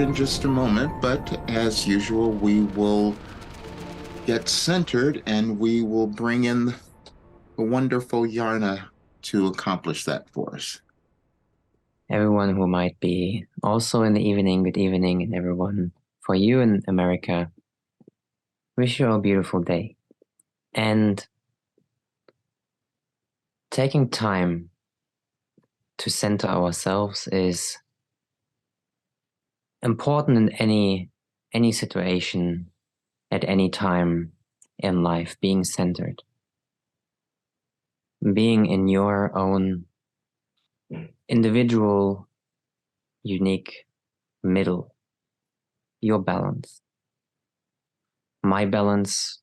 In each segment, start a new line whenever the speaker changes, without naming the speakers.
in just a moment, but as usual, we will get centered and we will bring in the wonderful Yarna to accomplish that for us.
Everyone who might be also in the evening, good evening, and everyone for you in America, wish you a beautiful day. And taking time to center ourselves is important in any situation at any time in life. Being centered, being in your own individual, unique middle, your balance. My balance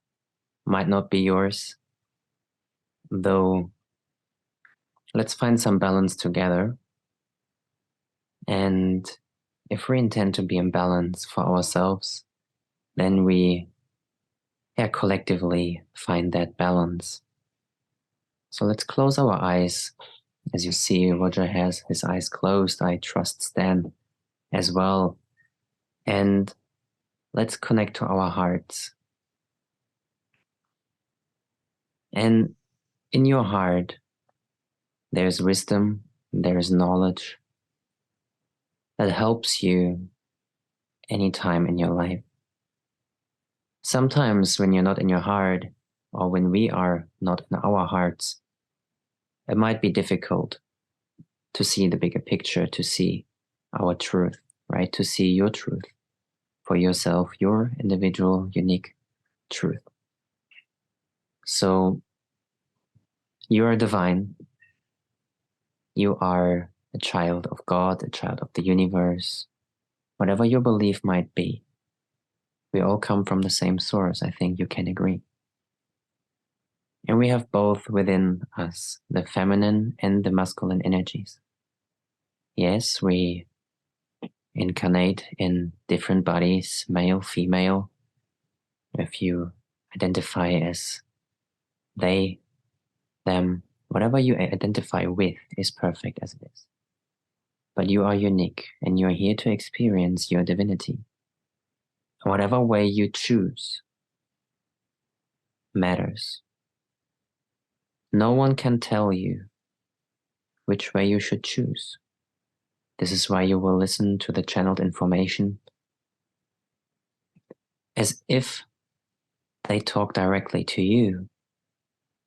might not be yours, though let's find some balance together. And if we intend to be in balance for ourselves, then we collectively find that balance. So let's close our eyes. As you see, Roger has his eyes closed. I trust Stan as well. And let's connect to our hearts. And in your heart, there's wisdom, there's knowledge that helps you anytime in your life. Sometimes when you're not in your heart, or when we are not in our hearts, it might be difficult to see the bigger picture, to see our truth, right? To see your truth for yourself, your individual, unique truth. So you are divine. You are a child of God, a child of the universe, whatever your belief might be. We all come from the same source. I think you can agree. And we have both within us, the feminine and the masculine energies. Yes, we incarnate in different bodies, male, female. If you identify as they, them, whatever you identify with is perfect as it is. But you are unique and you're here to experience your divinity. Whatever way you choose matters. No one can tell you which way you should choose. This is why you will listen to the channeled information as if they talk directly to you,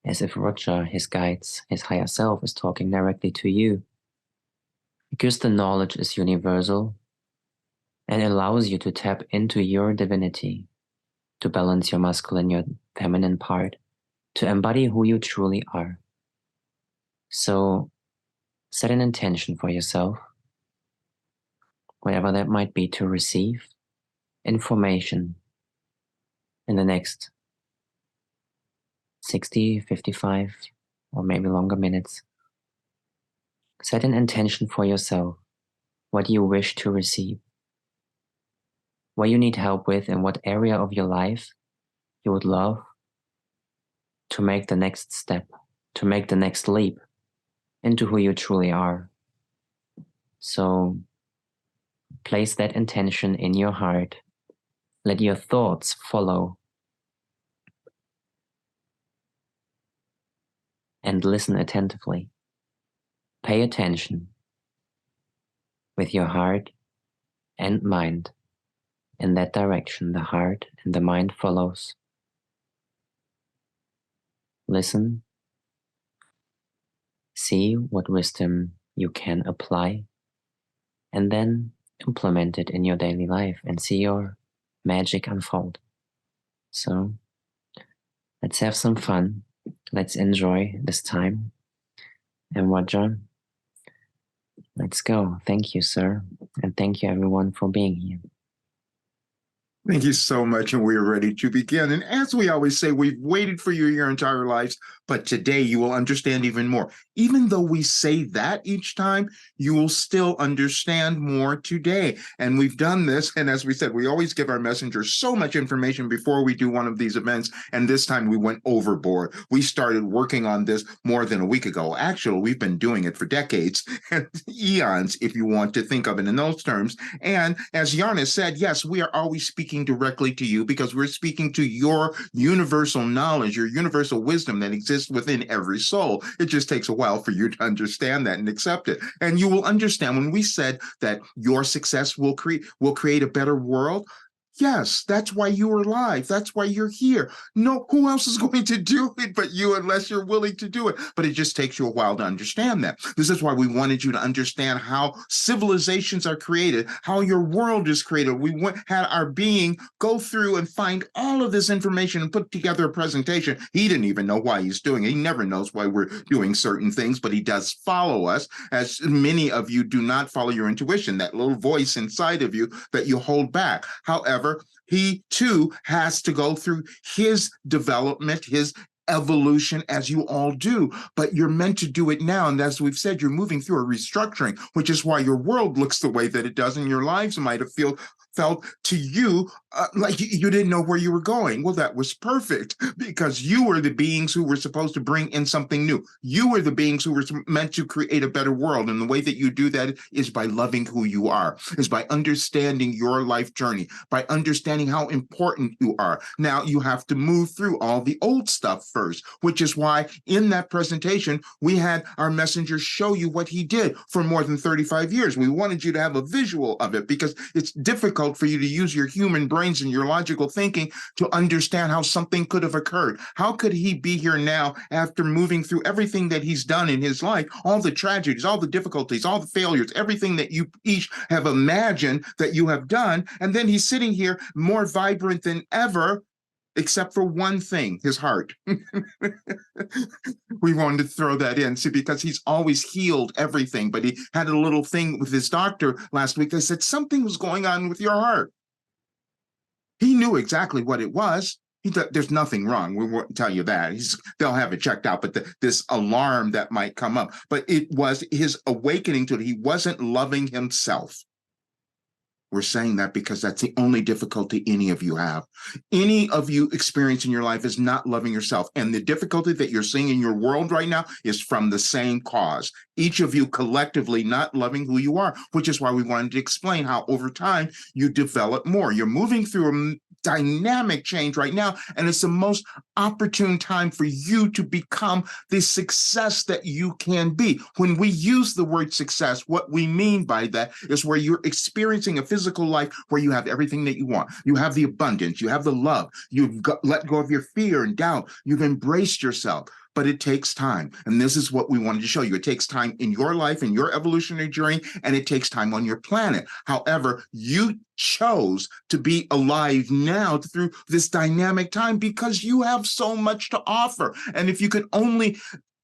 as if Roger, his guides, his higher self is talking directly to you. Because the knowledge is universal and allows you to tap into your divinity, to balance your masculine, your feminine part, to embody who you truly are. So set an intention for yourself, whatever that might be, to receive information in the next 60, 55, or maybe longer minutes. Set an intention for yourself, what you wish to receive, what you need help with, and what area of your life you would love to make the next step, to make the next leap into who you truly are. So place that intention in your heart. Let your thoughts follow. And listen attentively. Pay attention with your heart and mind in that direction. The heart and the mind follows. Listen. See what wisdom you can apply, and then implement it in your daily life and see your magic unfold. So let's have some fun. Let's enjoy this time. And Roger, let's go. Thank you, sir. And thank you everyone for being here.
Thank you so much, and we are ready to begin. And as we always say, we've waited for you your entire lives, but today you will understand even more. Even though we say that each time, you will still understand more today. And we've done this, and as we said, we always give our messengers so much information before we do one of these events, and this time we went overboard. We started working on this more than a week ago. Actually, we've been doing it for decades, and eons, if you want to think of it in those terms. And as Yarna said, yes, we are always speaking directly to you because we're speaking to your universal knowledge, your universal wisdom that exists within every soul. It just takes a while for you to understand that and accept it. And you will understand when we said that your success will create a better world. Yes, that's why you are alive. That's why you're here. No, who else is going to do it but you unless you're willing to do it? But it just takes you a while to understand that. This is why we wanted you to understand how civilizations are created, how your world is created. Had our being go through and find all of this information and put together a presentation. He didn't even know why he's doing it. He never knows why we're doing certain things, but he does follow us, as many of you do not follow your intuition, that little voice inside of you that you hold back. However, he too has to go through his development, his evolution, as you all do, but you're meant to do it now. And as we've said, you're moving through a restructuring, which is why your world looks the way that it does, and your lives might have felt to you like you didn't know where you were going. Well, that was perfect because you were the beings who were supposed to bring in something new. You were the beings who were meant to create a better world. And the way that you do that is by loving who you are, is by understanding your life journey, by understanding how important you are. Now you have to move through all the old stuff first, which is why in that presentation, we had our messenger show you what he did for more than 35 years. We wanted you to have a visual of it because it's difficult for you to use your human brains and your logical thinking to understand how something could have occurred. How could he be here now after moving through everything that he's done in his life, all the tragedies, all the difficulties, all the failures, everything that you each have imagined that you have done, and then he's sitting here more vibrant than ever, except for one thing, his heart. We wanted to throw that in, see, because he's always healed everything, but he had a little thing with his doctor last week. They said something was going on with your heart. He knew exactly what it was. There's nothing wrong. We won't tell you that. They'll have it checked out, but this alarm that might come up. But it was his awakening to it. He wasn't loving himself. We're saying that because that's the only difficulty any of you have. Any of you experience in your life is not loving yourself. And the difficulty that you're seeing in your world right now is from the same cause. Each of you collectively not loving who you are, which is why we wanted to explain how over time you develop more. You're moving through a dynamic change right now, and it's the most opportune time for you to become the success that you can be. When we use the word success, what we mean by that is where you're experiencing a physical life where you have everything that you want. You have the abundance, you have the love, let go of your fear and doubt, you've embraced yourself. But it takes time. And this is what we wanted to show you. It takes time in your life, in your evolutionary journey, and it takes time on your planet. However, you chose to be alive now through this dynamic time because you have so much to offer. And if you could only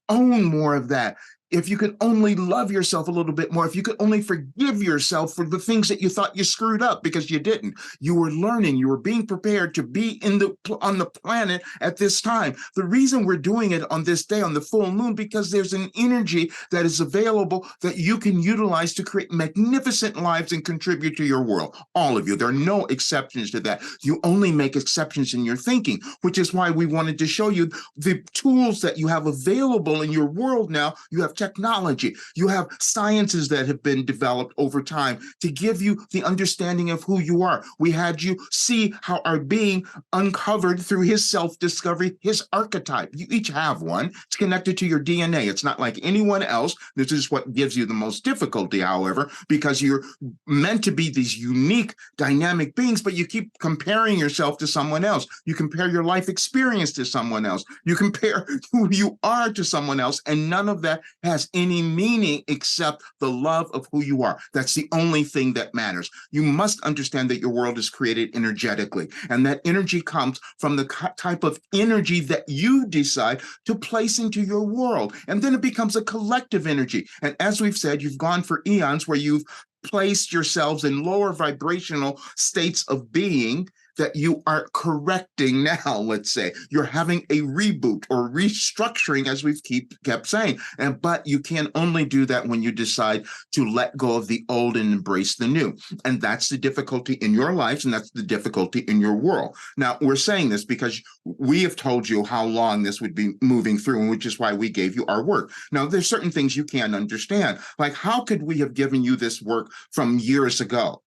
own more of that, if you could only love yourself a little bit more, if you could only forgive yourself for the things that you thought you screwed up because you didn't. You were learning, you were being prepared to be on the planet at this time. The reason we're doing it on this day, on the full moon, because there's an energy that is available that you can utilize to create magnificent lives and contribute to your world. All of you. There are no exceptions to that. You only make exceptions in your thinking, which is why we wanted to show you the tools that you have available in your world now. You have technology, you have sciences that have been developed over time to give you the understanding of who you are. We had you see how our being uncovered through his self-discovery, his archetype. You each have one. It's connected to your DNA. It's not like anyone else. This is what gives you the most difficulty, however, because you're meant to be these unique, dynamic beings, but you keep comparing yourself to someone else. You compare your life experience to someone else. You compare who you are to someone else, and none of that has any meaning except the love of who you are. That's the only thing that matters. You must understand that your world is created energetically, and that energy comes from the type of energy that you decide to place into your world. And then it becomes a collective energy. And as we've said, you've gone for eons where you've placed yourselves in lower vibrational states of being that you are correcting now, let's say. You're having a reboot or restructuring, as we've kept saying. But you can only do that when you decide to let go of the old and embrace the new. And that's the difficulty in your lives, and that's the difficulty in your world. Now, we're saying this because we have told you how long this would be moving through, and which is why we gave you our work. Now, there's certain things you can't understand. Like, how could we have given you this work from years ago?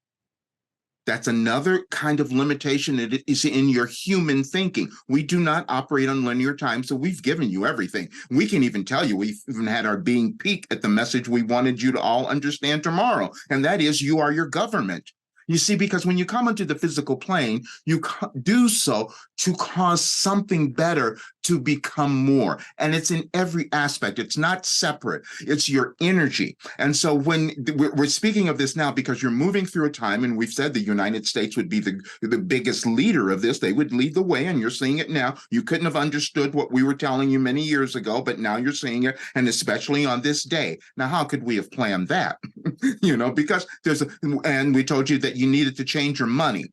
That's another kind of limitation. It is in your human thinking. We do not operate on linear time, so we've given you everything. We can even tell you, we've even had our being peak at the message we wanted you to all understand tomorrow, and that is you are your government. You see, because when you come into the physical plane, you do so to cause something better to become more. And it's in every aspect. It's not separate. It's your energy. And so when we're speaking of this now, because you're moving through a time, and we've said the United States would be the biggest leader of this. They would lead the way, and you're seeing it now. You couldn't have understood what we were telling you many years ago, but now you're seeing it, and especially on this day. Now, how could we have planned that? Because and we told you that you needed to change your money.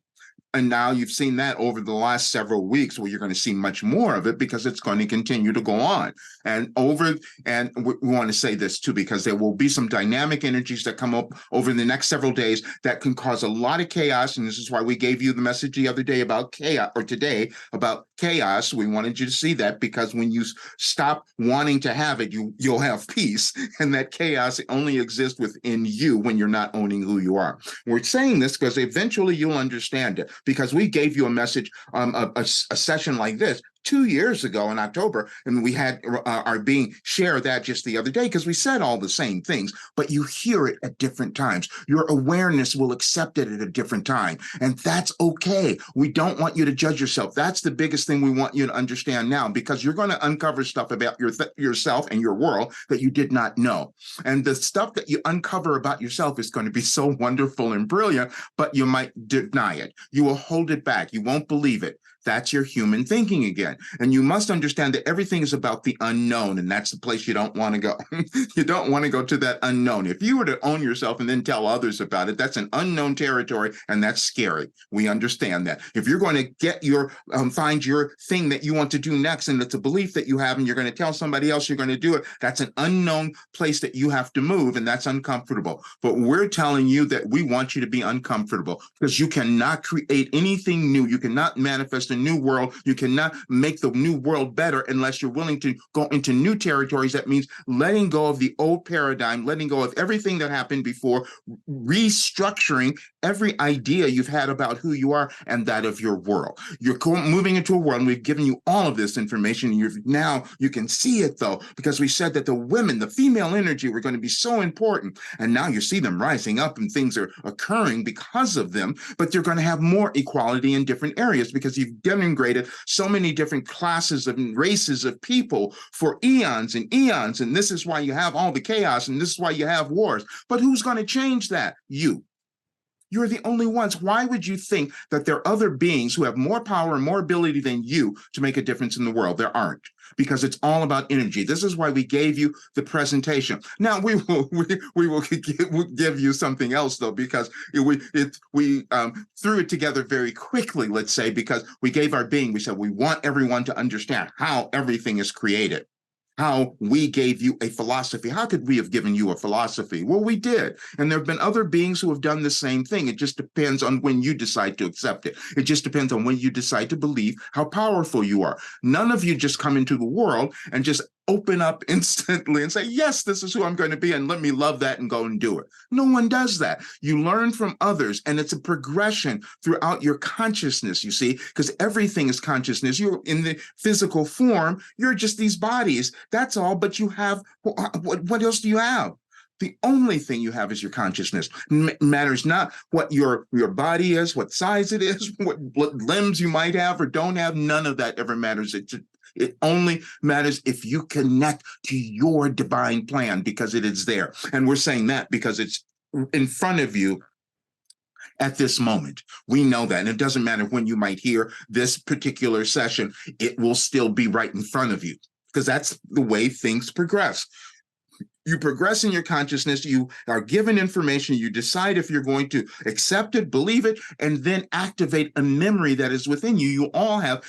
And now you've seen that over the last several weeks, where you're going to see much more of it, because it's going to continue to go on. And we want to say this too, because there will be some dynamic energies that come up over the next several days that can cause a lot of chaos. And this is why we gave you the message the other day about chaos, or today about chaos. We wanted you to see that, because when you stop wanting to have it, you'll have peace. And that chaos only exists within you when you're not owning who you are. We're saying this because eventually you'll understand it, because we gave you a message, a session like this 2 years ago in October, and we had our being share that just the other day, because we said all the same things, but you hear it at different times. Your awareness will accept it at a different time, and that's okay. We don't want you to judge yourself. That's the biggest thing we want you to understand now, because you're going to uncover stuff about yourself and your world that you did not know. And the stuff that you uncover about yourself is going to be so wonderful and brilliant, but you might deny it. You will hold it back. You won't believe it. That's your human thinking again. And you must understand that everything is about the unknown, and that's the place you don't want to go. You don't want to go to that unknown. If you were to own yourself and then tell others about it, that's an unknown territory, and that's scary. We understand that. If you're going to get find your thing that you want to do next, and it's a belief that you have, and you're going to tell somebody else you're going to do it, that's an unknown place that you have to move, and that's uncomfortable. But we're telling you that we want you to be uncomfortable, because you cannot create anything new. You cannot manifest a new world. You cannot make the new world better unless you're willing to go into new territories. That means letting go of the old paradigm, letting go of everything that happened before, restructuring every idea you've had about who you are and that of your world. You're moving into a world, and we've given you all of this information. Now you can see it, though, because we said that the women, the female energy, were going to be so important. And now you see them rising up, and things are occurring because of them, but they're going to have more equality in different areas, because you've denigrated so many different classes and races of people for eons and eons. And this is why you have all the chaos, and this is why you have wars. But who's going to change that? You. You're the only ones. Why would you think that there are other beings who have more power and more ability than you to make a difference in the world? There aren't, because it's all about energy. This is why we gave you the presentation. Now we will give you something else, though, because we threw it together very quickly, let's say, because we gave our being. We said we want everyone to understand how everything is created. How we gave you a philosophy. How could we have given you a philosophy? Well, we did. And there have been other beings who have done the same thing. It just depends on when you decide to accept it. It just depends on when you decide to believe how powerful you are. None of you just come into the world and just open up instantly and say, yes, this is who I'm going to be, and let me love that and go and do it. No one does that. You learn from others, and it's a progression throughout your consciousness, you see, because everything is consciousness. You're in the physical form. You're just these bodies. That's all. But you have, what else do you have? The only thing you have is your consciousness. Matters not what your body is, what size it is, what limbs you might have or don't have. None of that ever matters. It only matters if you connect to your divine plan, because it is there. And we're saying that because it's in front of you at this moment. We know that. And it doesn't matter when you might hear this particular session, it will still be right in front of you, because that's the way things progress. You progress in your consciousness, you are given information, you decide if you're going to accept it, believe it, and then activate a memory that is within you. You all have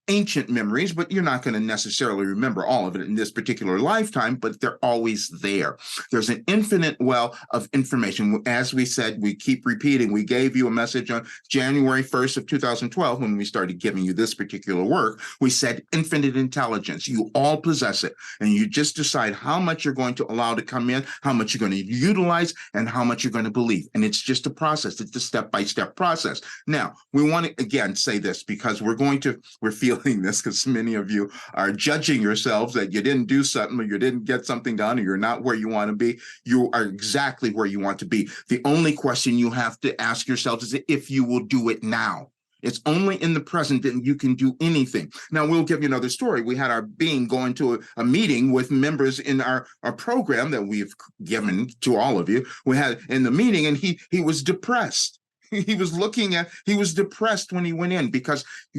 ancient memories, but you're not going to necessarily remember all of it in this particular lifetime, but they're always there. There's an infinite well of information. As we said, we keep repeating, we gave you a message on January 1st of 2012 when we started giving you this particular work. We said infinite intelligence. You all possess it, and you just decide how much you're going to allow to come in, how much you're going to utilize, and how much you're going to believe. And it's just a process. It's a step-by-step process. Now, we want to, again, say this because we're feeling this because many of you are judging yourselves that you didn't do something or you didn't get something done or you're not where you want to be. You are exactly where you want to be. The only question you have to ask yourselves is if you will do it now. It's only in the present that you can do anything. Now, we'll give you another story. We had our being going to a meeting with members in our program that we've given to all of you. We had in the meeting, and he was depressed. He was depressed when he went in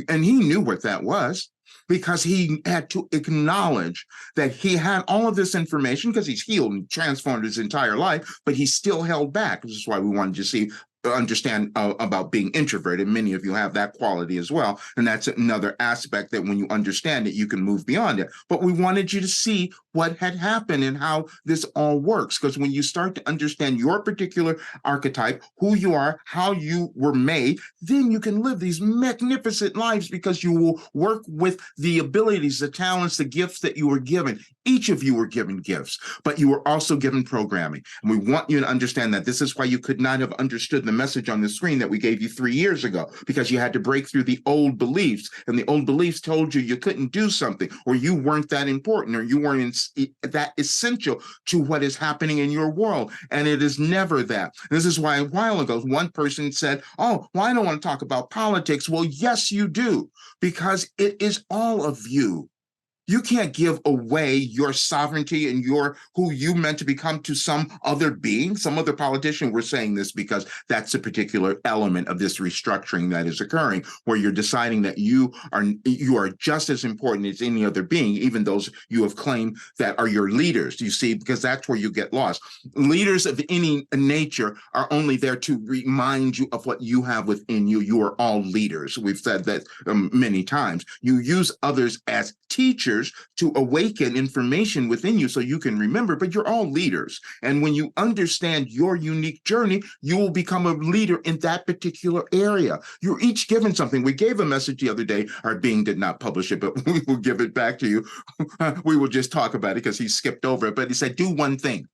and he knew what that was, because he had to acknowledge that he had all of this information because he's healed and transformed his entire life, but he still held back. This is why we wanted to understand about being introverted. Many of you have that quality as well. And that's another aspect that when you understand it, you can move beyond it. But we wanted you to see what had happened and how this all works. Because when you start to understand your particular archetype, who you are, how you were made, then you can live these magnificent lives because you will work with the abilities, the talents, the gifts that you were given. Each of you were given gifts, but you were also given programming. And we want you to understand that this is why you could not have understood the message on the screen that we gave you 3 years ago, because you had to break through the old beliefs, and the old beliefs told you couldn't do something, or you weren't that important, or you weren't that essential to what is happening in your world. And it is never that. This is why a while ago, one person said, oh, well, I don't want to talk about politics. Well, yes, you do, because it is all of you. You can't give away your sovereignty and who you meant to become to some other being, some other politician. We're saying this because that's a particular element of this restructuring that is occurring, where you're deciding that you are just as important as any other being, even those you have claimed that are your leaders. You see, because that's where you get lost. Leaders of any nature are only there to remind you of what you have within you. You are all leaders. We've said that many times. You use others as teachers to awaken information within you so you can remember, but you're all leaders. And when you understand your unique journey, you will become a leader in that particular area. You're each given something. We gave a message the other day. Our being did not publish it, but we will give it back to you. We will just talk about it because he skipped over it, but he said, do one thing.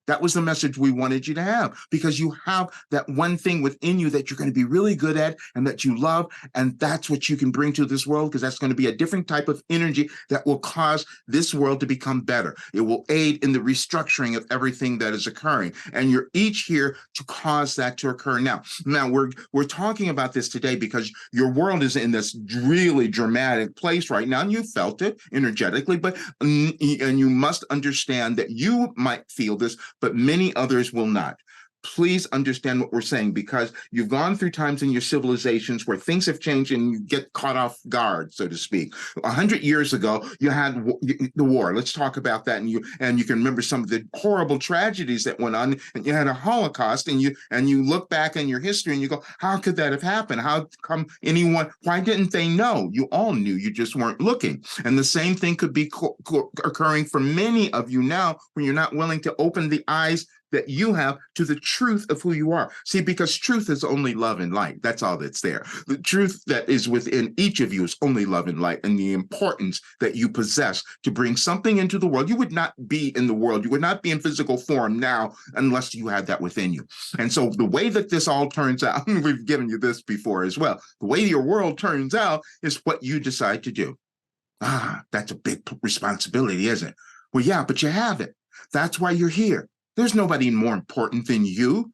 That was the message we wanted you to have, because you have that one thing within you that you're going to be really good at and that you love. And that's what you can bring to this world, because that's going to be a different type of energy that will cause this world to become better. It will aid in the restructuring of everything that is occurring. And you're each here to cause that to occur. Now we're talking about this today because your world is in this really dramatic place right now, and you felt it energetically, and you must understand that you might feel this, but many others will not. Please understand what we're saying, because you've gone through times in your civilizations where things have changed and you get caught off guard, so to speak. 100 years ago, you had the war. Let's talk about that. And you can remember some of the horrible tragedies that went on. And you had a Holocaust, and you look back in your history and you go, how could that have happened? How come why didn't they know? You all knew, you just weren't looking. And the same thing could be occurring for many of you now, when you're not willing to open the eyes that you have to the truth of who you are. See, because truth is only love and light. That's all that's there. The truth that is within each of you is only love and light, and the importance that you possess to bring something into the world. You would not be in the world. You would not be in physical form now unless you had that within you. And so the way that this all turns out, we've given you this before as well, the way your world turns out is what you decide to do. That's a big responsibility, isn't it? Well, yeah, but you have it. That's why you're here. There's nobody more important than you.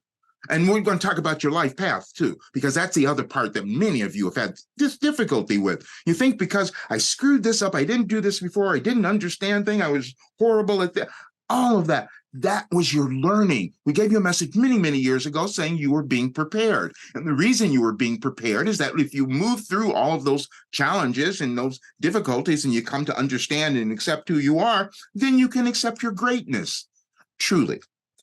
And we're going to talk about your life path too, because that's the other part that many of you have had this difficulty with. You think because I screwed this up, I didn't do this before, I didn't understand things, I was horrible at that. All of that. That was your learning. We gave you a message many, many years ago saying you were being prepared. And the reason you were being prepared is that if you move through all of those challenges and those difficulties and you come to understand and accept who you are, then you can accept your greatness. Truly.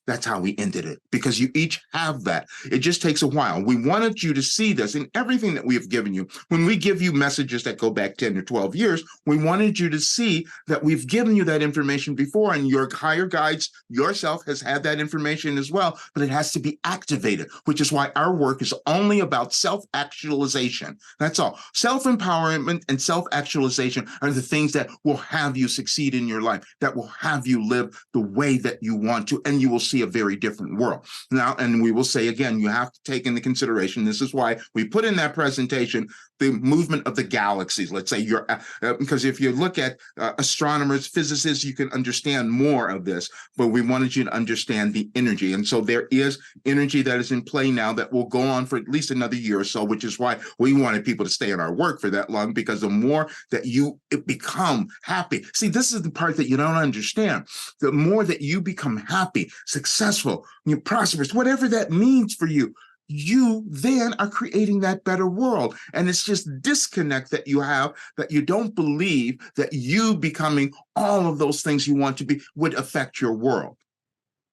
That's how we ended it, because you each have that. It just takes a while. We wanted you to see this in everything that we have given you. When we give you messages that go back 10 or 12 years, we wanted you to see that we've given you that information before, and your higher guides, yourself, has had that information as well, but it has to be activated, which is why our work is only about self-actualization. That's all. Self-empowerment and self-actualization are the things that will have you succeed in your life, that will have you live the way that you want to, and you will see a very different world. Now, and we will say again, you have to take into consideration, this is why we put in that presentation the movement of the galaxies. Let's say you're, because if you look at astronomers, physicists, you can understand more of this, but we wanted you to understand the energy. And so there is energy that is in play now that will go on for at least another year or so, which is why we wanted people to stay in our work for that long, because the more that you become happy, see, this is the part that you don't understand. The more that you become happy, successful, you're prosperous, whatever that means for you, you then are creating that better world. And it's just disconnect that you have, that you don't believe that you becoming all of those things you want to be would affect your world.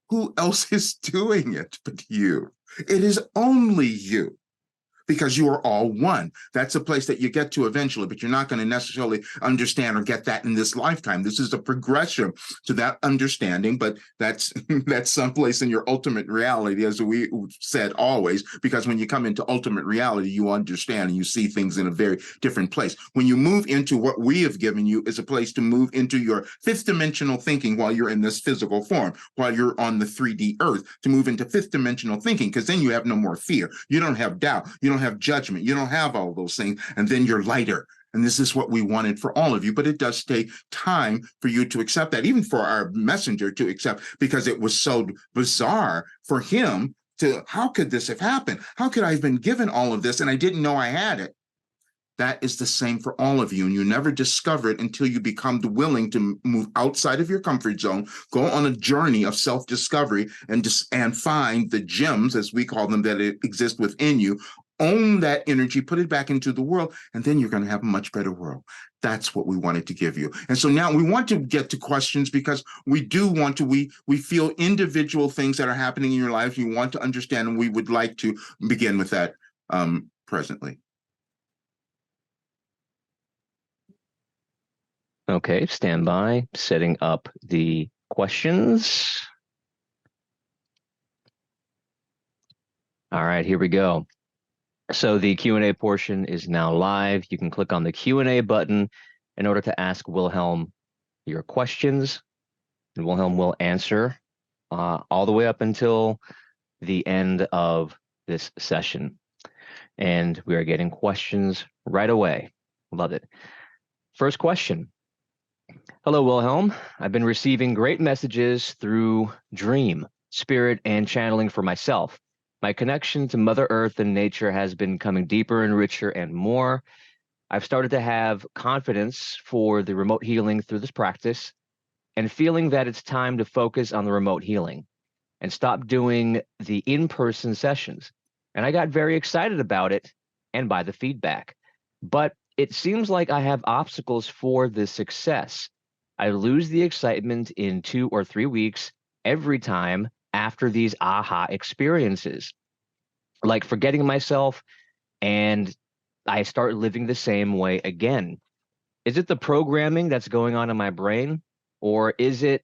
Who else is doing it but you? It is only you, because you are all one. That's a place that you get to eventually, but you're not going to necessarily understand or get that in this lifetime. This is a progression to that understanding, but that's someplace in your ultimate reality, as we said always, because when you come into ultimate reality, you understand and you see things in a very different place. When you move into what we have given you is a place to move into your fifth dimensional thinking while you're in this physical form, while you're on the 3D earth, to move into fifth dimensional thinking, because then you have no more fear. You don't have doubt. You don't have judgment. You don't have all those things. And then you're lighter. And this is what we wanted for all of you. But it does take time for you to accept that, even for our messenger to accept, because it was so bizarre for him to, how could this have happened? How could I have been given all of this and I didn't know I had it? That is the same for all of you. And you never discover it until you become willing to move outside of your comfort zone, go on a journey of self-discovery, and find the gems, as we call them, that exist within you. Own that energy, put it back into the world, and then you're going to have a much better world. That's what we wanted to give you. And so now we want to get to questions, because we do want to, we feel individual things that are happening in your life. You want to understand, and we would like to begin with that presently.
Okay, stand by, setting up the questions. All right, here we go. So the Q&A portion is now live. You can click on the Q&A button in order to ask Wilhelm your questions, and Wilhelm will answer all the way up until the end of this session. And we are getting questions right away. Love it. First question. Hello, Wilhelm. I've been receiving great messages through dream, spirit, and channeling for myself. My connection to Mother Earth and nature has been coming deeper and richer and more. I've started to have confidence for the remote healing through this practice, and feeling that it's time to focus on the remote healing and stop doing the in-person sessions. And I got very excited about it and by the feedback. But it seems like I have obstacles for this success. I lose the excitement in 2 or 3 weeks every time after these aha experiences, like forgetting myself, and I start living the same way again. Is it the programming that's going on in my brain, or is it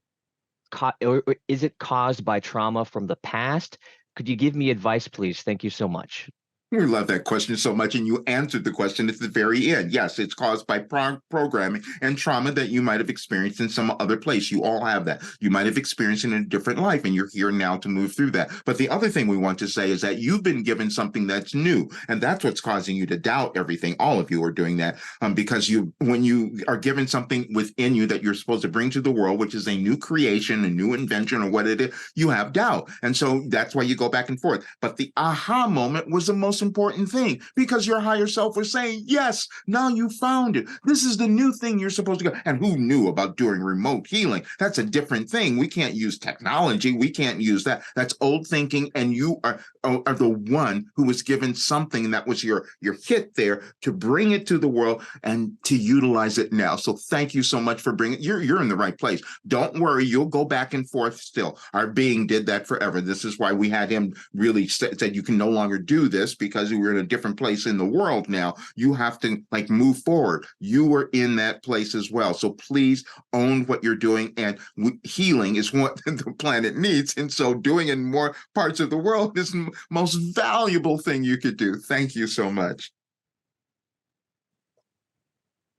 caused by trauma from the past? Could you give me advice, please? Thank you so much.
We love that question so much, and you answered the question at the very end. Yes, it's caused by programming and trauma that you might have experienced in some other place. You all have that. You might have experienced it in a different life, and you're here now to move through that. But the other thing we want to say is that you've been given something that's new, and that's what's causing you to doubt everything. All of you are doing that because when you are given something within you that you're supposed to bring to the world, which is a new creation, a new invention, or what it is, you have doubt. And so that's why you go back and forth. But the aha moment was the most most important thing, because your higher self was saying, yes, now you found it. This is the new thing you're supposed to go. And who knew about doing remote healing? That's a different thing. We can't use technology. We can't use that. That's old thinking. And you are the one who was given something that was your hit there to bring it to the world and to utilize it now. So thank you so much for bringing it. You're in the right place. Don't worry, you'll go back and forth still. Our being did that forever. This is why we had him really said you can no longer do this, because we're in a different place in the world now. You have to like move forward. You were in that place as well. So please own what you're doing, and healing is what the planet needs. And so doing it in more parts of the world is the most valuable thing you could do. Thank you so much.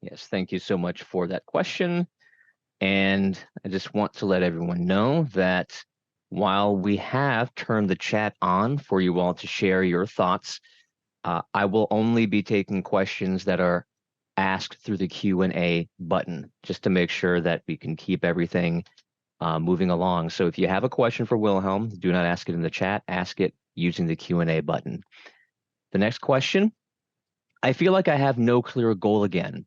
Yes, thank you so much for that question. And I just want to let everyone know that while we have turned the chat on for you all to share your thoughts, I will only be taking questions that are asked through the Q&A button, just to make sure that we can keep everything moving along. So if you have a question for Wilhelm, do not ask it in the chat, ask it using the Q&A button. The next question: I feel like I have no clear goal again.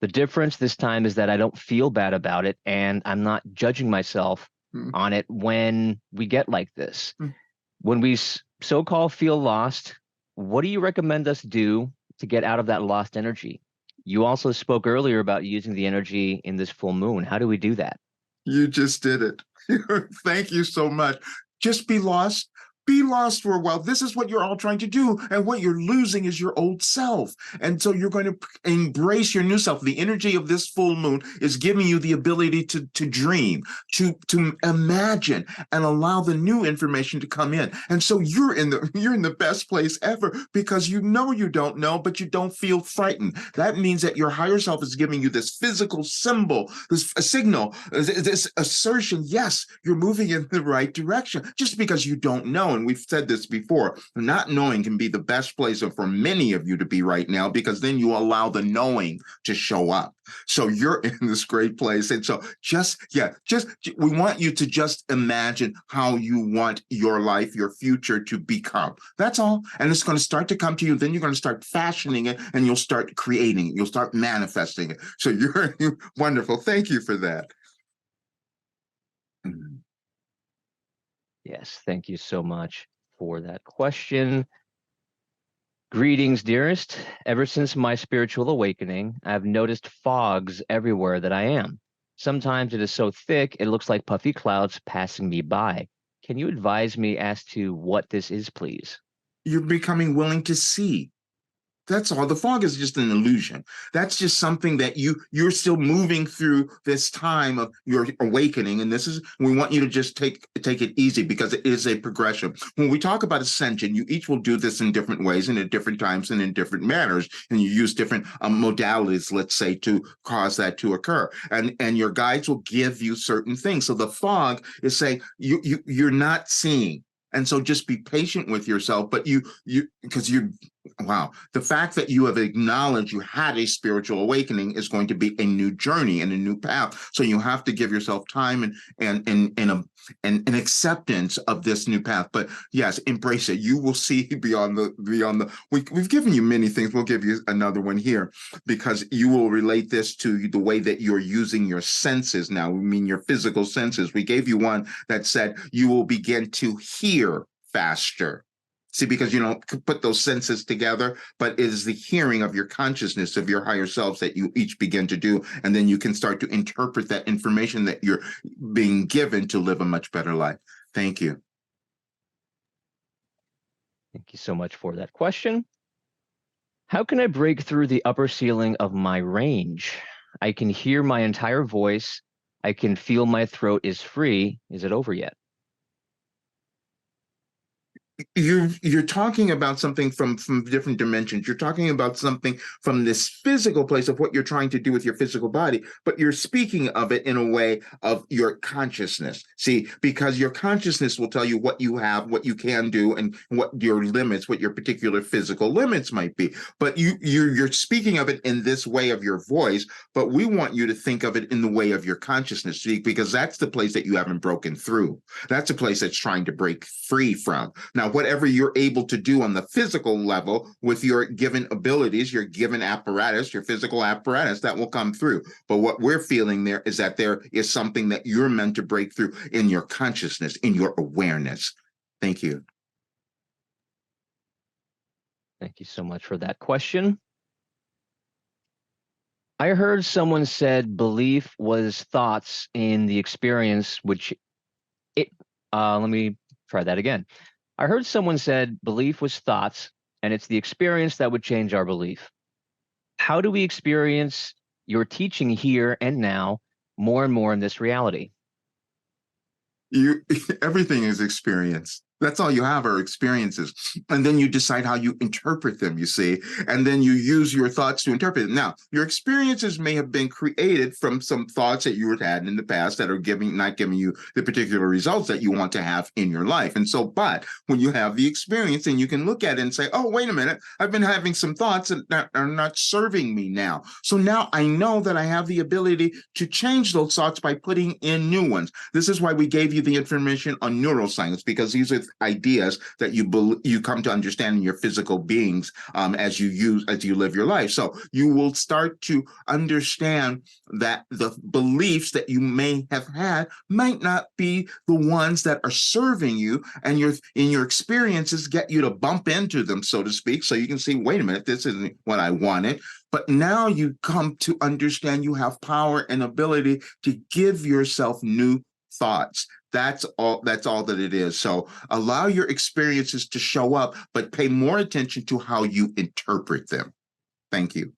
The difference this time is that I don't feel bad about it, and I'm not judging myself on it when we get like this. When we so-called feel lost, what do you recommend us do to get out of that lost energy? You also spoke earlier about using the energy in this full moon. How do we do that?
You just did it. Thank you so much. Just be lost. Be lost for a while. This is what you're all trying to do. And what you're losing is your old self. And so you're going to embrace your new self. The energy of this full moon is giving you the ability to dream, to imagine, and allow the new information to come in. And so you're in the best place ever, because you know you don't know, but you don't feel frightened. That means that your higher self is giving you this physical symbol, this signal, this assertion. Yes, you're moving in the right direction. Just because you don't know. And we've said this before, not knowing can be the best place for many of you to be right now, because then you allow the knowing to show up. So you're in this great place. And so we want you to just imagine how you want your life, your future to become. That's all. And it's going to start to come to you. Then you're going to start fashioning it, and you'll start creating it. You'll start manifesting it. So you're wonderful. Thank you for that.
Yes, thank you so much for that question. Greetings, dearest. Ever since my spiritual awakening, I've noticed fogs everywhere that I am. Sometimes it is so thick, it looks like puffy clouds passing me by. Can you advise me as to what this is, please?
You're becoming willing to see. That's all. The fog is just an illusion. That's just something that you're still moving through this time of your awakening. And we want you to just take it easy, because it is a progression. When we talk about ascension, you each will do this in different ways and at different times and in different manners. And you use different modalities, let's say, to cause that to occur. And your guides will give you certain things. So the fog is saying you're not seeing. And so just be patient with yourself, but wow, the fact that you have acknowledged you had a spiritual awakening is going to be a new journey and a new path. So you have to give yourself time and acceptance of this new path. But yes, embrace it. You will see beyond we've given you many things. We'll give you another one here, because you will relate this to the way that you're using your senses now. We mean your physical senses. We gave you one that said you will begin to hear faster. See, because you don't put those senses together, but it is the hearing of your consciousness, of your higher selves, that you each begin to do. And then you can start to interpret that information that you're being given to live a much better life. Thank you.
Thank you so much for that question. How can I break through the upper ceiling of my range? I can hear my entire voice. I can feel my throat is free. Is it over yet?
You're talking about something from different dimensions. You're talking about something from this physical place of what you're trying to do with your physical body, but you're speaking of it in a way of your consciousness. See, because your consciousness will tell you what you have, what you can do, and what your limits, what your particular physical limits might be. But you're speaking of it in this way of your voice, but we want you to think of it in the way of your consciousness, see, because that's the place that you haven't broken through. That's a place that's trying to break free from. Now, whatever you're able to do on the physical level with your given abilities, your given apparatus, your physical apparatus, that will come through. But what we're feeling there is that there is something that you're meant to break through in your consciousness, in your awareness. Thank you.
Thank you so much for that question. I heard someone said belief was thoughts in the experience, which let me try that again. I heard someone said belief was thoughts and it's the experience that would change our belief. How do we experience your teaching here and now more and more in this reality?
Everything is experience. That's all you have are experiences. And then you decide how you interpret them, you see, and then you use your thoughts to interpret them. Now, your experiences may have been created from some thoughts that you had in the past that are not giving you the particular results that you want to have in your life. And so, but when you have the experience and you can look at it and say, oh, wait a minute, I've been having some thoughts that are not serving me now. So now I know that I have the ability to change those thoughts by putting in new ones. This is why we gave you the information on neuroscience, because these are ideas that you come to understand in your physical beings as you live your life. So you will start to understand that the beliefs that you may have had might not be the ones that are serving you, and in your experiences get you to bump into them, so to speak, so you can see, wait a minute, this isn't what I wanted. But now you come to understand you have power and ability to give yourself new thoughts. That's all that it is. So allow your experiences to show up, but pay more attention to how you interpret them. Thank you.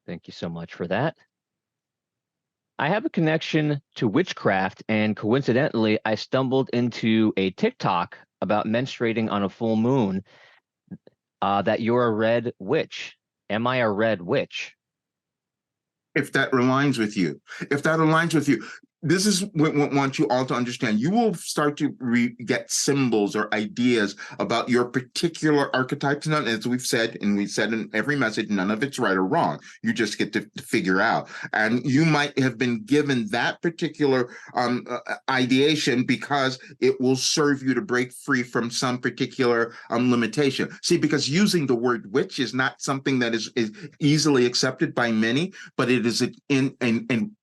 Thank you so much for that. I have a connection to witchcraft, and coincidentally, I stumbled into a TikTok about menstruating on a full moon, that you're a red witch. Am I a red witch?
If that aligns with you, this is what I want you all to understand. You will start to get symbols or ideas about your particular archetypes. And as we've said, and we've said in every message, none of it's right or wrong. You just get to figure out. And you might have been given that particular ideation because it will serve you to break free from some particular limitation. See, because using the word witch is not something that is easily accepted by many, but it is in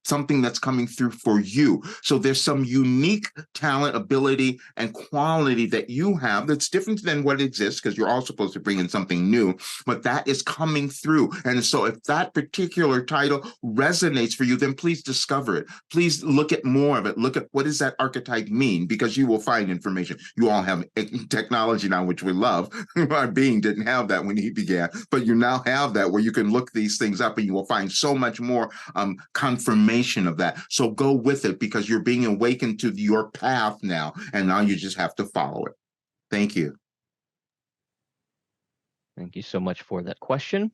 something that's coming through for you. So there's some unique talent, ability, and quality that you have that's different than what exists, because you're all supposed to bring in something new, but that is coming through. And so if that particular title resonates for you, then please discover it. Please look at more of it. Look at what does that archetype mean, because you will find information. You all have technology now, which we love. Our being didn't have that when he began, but you now have that where you can look these things up and you will find so much more confirmation of that. So go with it, because you're being awakened to your path now, and now you just have to follow it. Thank you.
Thank you so much for that question.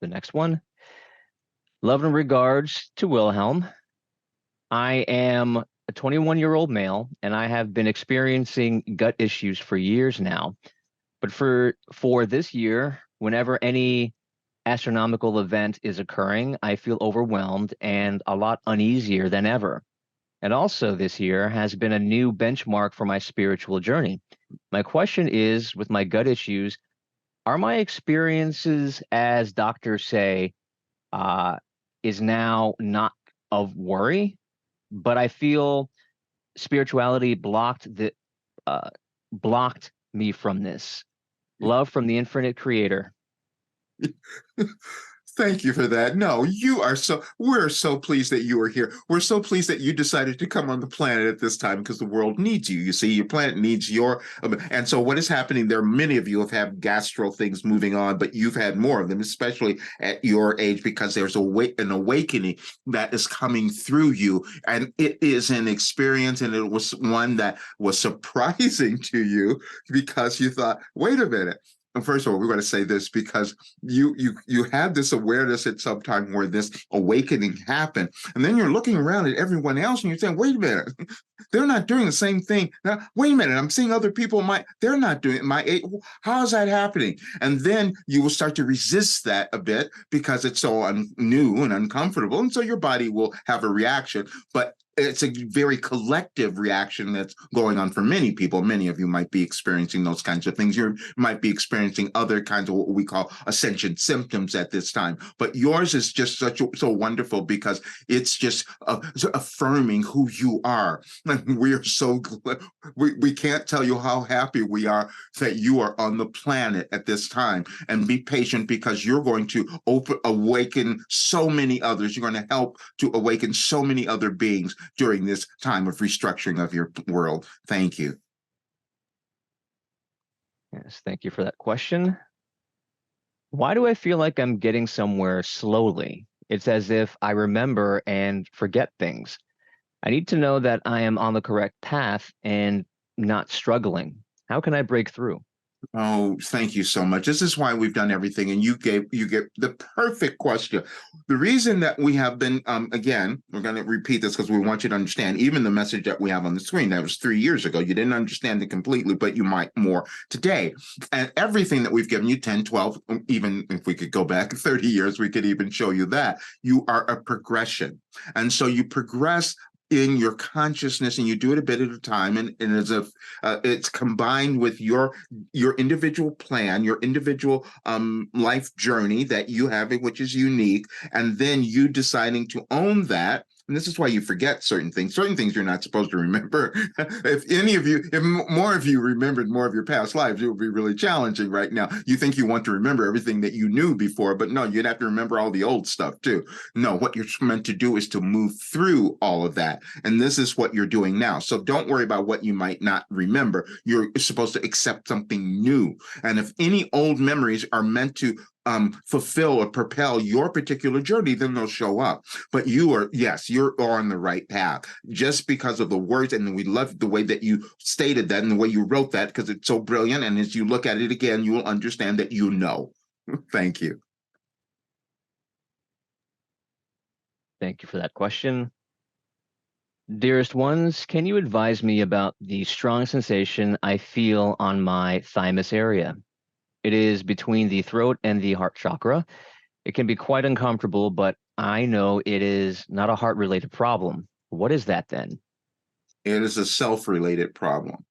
The next one. Love and regards to Wilhelm. I am a 21-year-old male, and I have been experiencing gut issues for years now. But for this year, whenever any astronomical event is occurring, I feel overwhelmed and a lot uneasier than ever. And also this year has been a new benchmark for my spiritual journey. My question is, with my gut issues, are my experiences, as doctors say, is now not of worry, but I feel spirituality blocked me from this. Love from the infinite creator.
Thank you for that. No, we're so pleased that you are here. We're so pleased that you decided to come on the planet at this time, because the world needs you. You see, your planet needs and so what is happening there, many of you have had gastro things moving on, but you've had more of them, especially at your age, because there's an awakening that is coming through you. And it is an experience, and it was one that was surprising to you, because you thought, wait a minute. And first of all, we're going to say this because you had this awareness at some time where this awakening happened, and then you're looking around at everyone else and you're saying, wait a minute, they're not doing the same thing. Now, wait a minute, I'm seeing other people they're not doing it my age. How is that happening? And then you will start to resist that a bit because it's so new and uncomfortable, and so your body will have a reaction. But it's a very collective reaction that's going on for many people. Many of you might be experiencing those kinds of things. You might be experiencing other kinds of what we call ascension symptoms at this time. But yours is just so wonderful because it's just affirming who you are. And we are so we can't tell you how happy we are that you are on the planet at this time. And be patient because you're going to awaken so many others. You're going to help to awaken so many other beings during this time of restructuring of your world. Thank you.
Yes, thank you for that question. Why do I feel like I'm getting somewhere slowly? It's as if I remember and forget things. I need to know that I am on the correct path and not struggling. How can I break through?
Oh, thank you so much. This is why we've done everything, and you get the perfect question. The reason that we have been, again, we're going to repeat this because we want you to understand. Even the message that we have on the screen that was 3 years ago, you didn't understand it completely, but you might more today. And everything that we've given you 10, 12, even if we could go back 30 years, we could even show you that you are a progression, and so you progress in your consciousness, and you do it a bit at a time, and as if it's combined with your individual plan, your individual life journey that you have, which is unique, and then you deciding to own that. And this is why you forget certain things you're not supposed to remember. If more of you remembered more of your past lives, it would be really challenging right now. You think you want to remember everything that you knew before, but no, you'd have to remember all the old stuff too. No, what you're meant to do is to move through all of that. And this is what you're doing now. So don't worry about what you might not remember. You're supposed to accept something new. And if any old memories are meant to fulfill or propel your particular journey, then they'll show up. But you're on the right path just because of the words. And we love the way that you stated that and the way you wrote that, because it's so brilliant. And as you look at it again, you will understand that you know. Thank you.
Thank you for that question. Dearest ones, can you advise me about the strong sensation I feel on my thymus area? It is between the throat and the heart chakra. It can be quite uncomfortable, but I know it is not a heart-related problem. What is that then?
It is a self-related problem.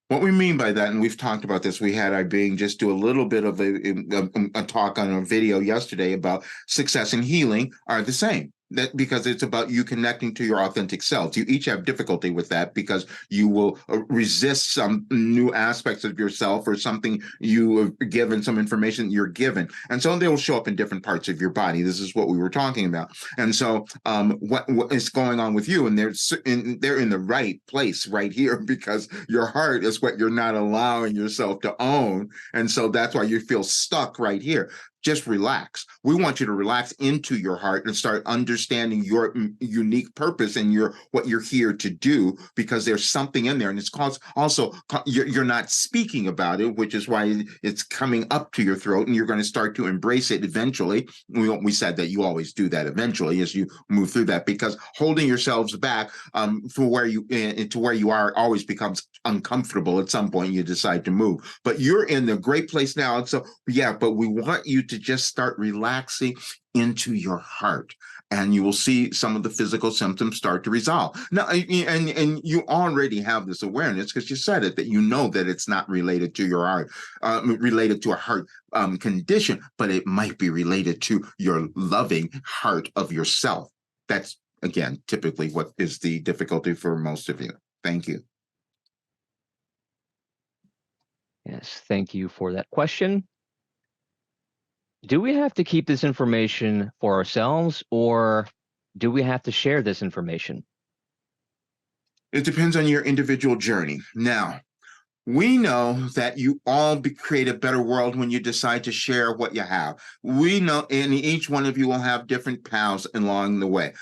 What we mean by that, and we've talked about this, we had our being just do a little bit of a talk on a video yesterday about success and healing are the same. That because it's about you connecting to your authentic selves. You each have difficulty with that because you will resist some new aspects of yourself or something you have given, some information you're given. And so they will show up in different parts of your body. This is what we were talking about. And so what is going on with you? And they're in the right place right here because your heart is what you're not allowing yourself to own. And so that's why you feel stuck right here. Just relax. We want you to relax into your heart and start understanding your unique purpose and what you're here to do, because there's something in there. And it's also you're not speaking about it, which is why it's coming up to your throat, and you're going to start to embrace it eventually. We said that you always do that eventually as you move through that, because holding yourselves back to where you are always becomes uncomfortable. At some point you decide to move, but you're in the great place now. And so but we want you to just start relaxing into your heart, and you will see some of the physical symptoms start to resolve. Now, and you already have this awareness because you said it, that you know that it's not related to your heart, related to a heart condition, but it might be related to your loving heart of yourself. That's, again, typically what is the difficulty for most of you. Thank you.
Yes, thank you for that question. Do we have to keep this information for ourselves, or do we have to share this information?
It depends on your individual journey. Now, we know that you all create a better world when you decide to share what you have. We know, and each one of you will have different paths along the way,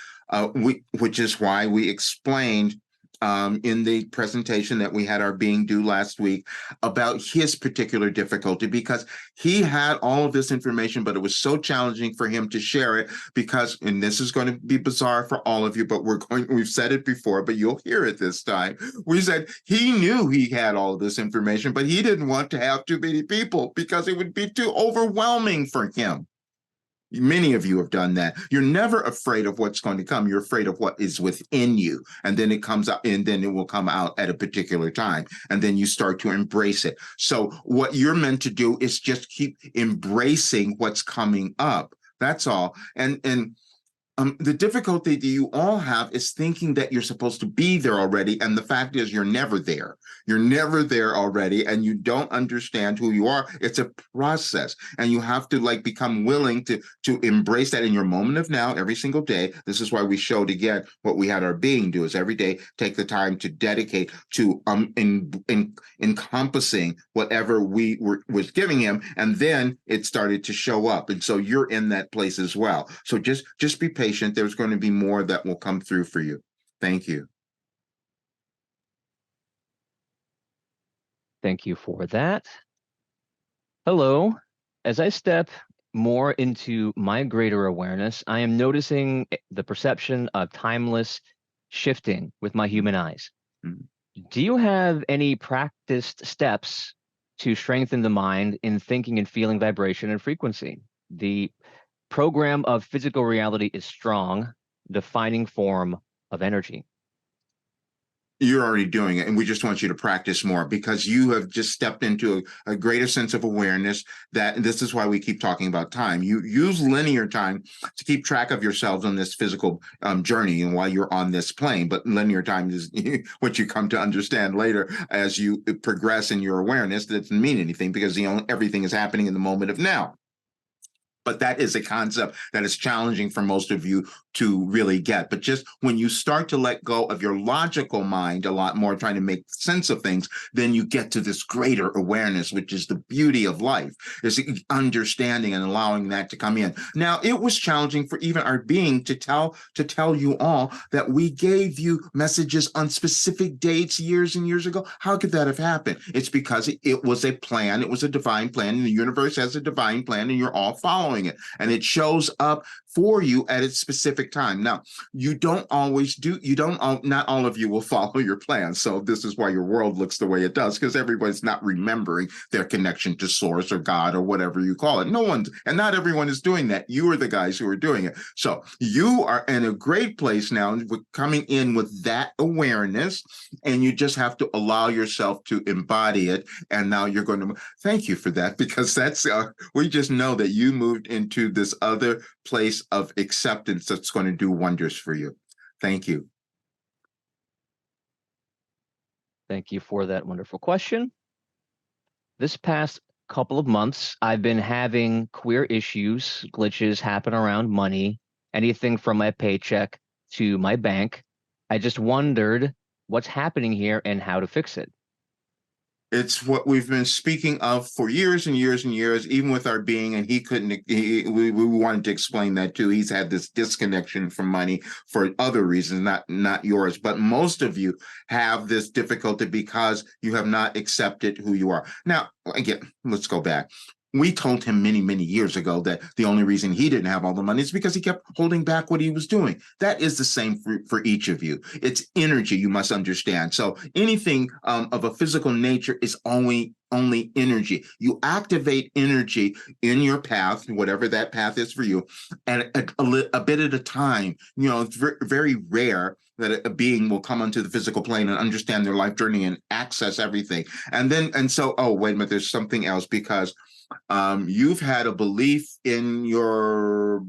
which is why we explained in the presentation that we had our being do last week about his particular difficulty, because he had all of this information, but it was so challenging for him to share it because, and this is going to be bizarre for all of you, but we've said it before, but you'll hear it this time. We said he knew he had all of this information, but he didn't want to have too many people because it would be too overwhelming for him. Many of you have done that. You're never afraid of what's going to come. You're afraid of what is within you. And then it comes out, and then it will come out at a particular time. And then you start to embrace it. So what you're meant to do is just keep embracing what's coming up. That's all. And the difficulty that you all have is thinking that you're supposed to be there already. And the fact is, you're never there. You're never there already. And you don't understand who you are. It's a process. And you have to like become willing to embrace that in your moment of now, every single day. This is why we showed again what we had our being do is every day take the time to dedicate to encompassing whatever was giving him. And then it started to show up. And so you're in that place as well. So just be patient. There's going to be more that will come through for you. Thank you.
Thank you for that. Hello. As I step more into my greater awareness, I am noticing the perception of timeless shifting with my human eyes. Mm-hmm. Do you have any practiced steps to strengthen the mind in thinking and feeling vibration and frequency? The program of physical reality is strong, defining form of energy.
You're already doing it, and we just want you to practice more because you have just stepped into a greater sense of awareness. That this is why we keep talking about time. You use linear time to keep track of yourselves on this physical journey and while you're on this plane. But linear time is what you come to understand later as you progress in your awareness. That doesn't mean anything because everything is happening in the moment of now. But that is a concept that is challenging for most of you to really get. But just when you start to let go of your logical mind a lot more, trying to make sense of things, then you get to this greater awareness, which is the beauty of life, is understanding and allowing that to come in. Now, it was challenging for even our being to tell you all that we gave you messages on specific dates years and years ago. How could that have happened? It's because it was a plan. It was a divine plan, and the universe has a divine plan, and you're all following it, and it shows up for you at its specific time. Now, not all of you will follow your plan. So this is why your world looks the way it does, because everybody's not remembering their connection to source or God or whatever you call it. And not everyone is doing that. You are the guys who are doing it. So you are in a great place now, with coming in with that awareness, and you just have to allow yourself to embody it. And now you're going to thank you for that, because that's we just know that you moved into this other place of acceptance that's going to do wonders for you. Thank you.
Thank you for that wonderful question. This past couple of months, I've been having queer issues, glitches happen around money, anything from my paycheck to my bank. I just wondered what's happening here and how to fix it.
It's what we've been speaking of for years and years and years, even with our being, and we wanted to explain that too. He's had this disconnection from money for other reasons, not yours, but most of you have this difficulty because you have not accepted who you are. Now, again, let's go back. We told him many, many years ago that the only reason he didn't have all the money is because he kept holding back what he was doing. That is the same for each of you. It's energy, you must understand. So anything of a physical nature is only energy. You activate energy in your path, whatever that path is for you, and a bit at a time. It's very rare that a being will come onto the physical plane and understand their life journey and access everything. So, oh, wait a minute, there's something else, because you've had a belief that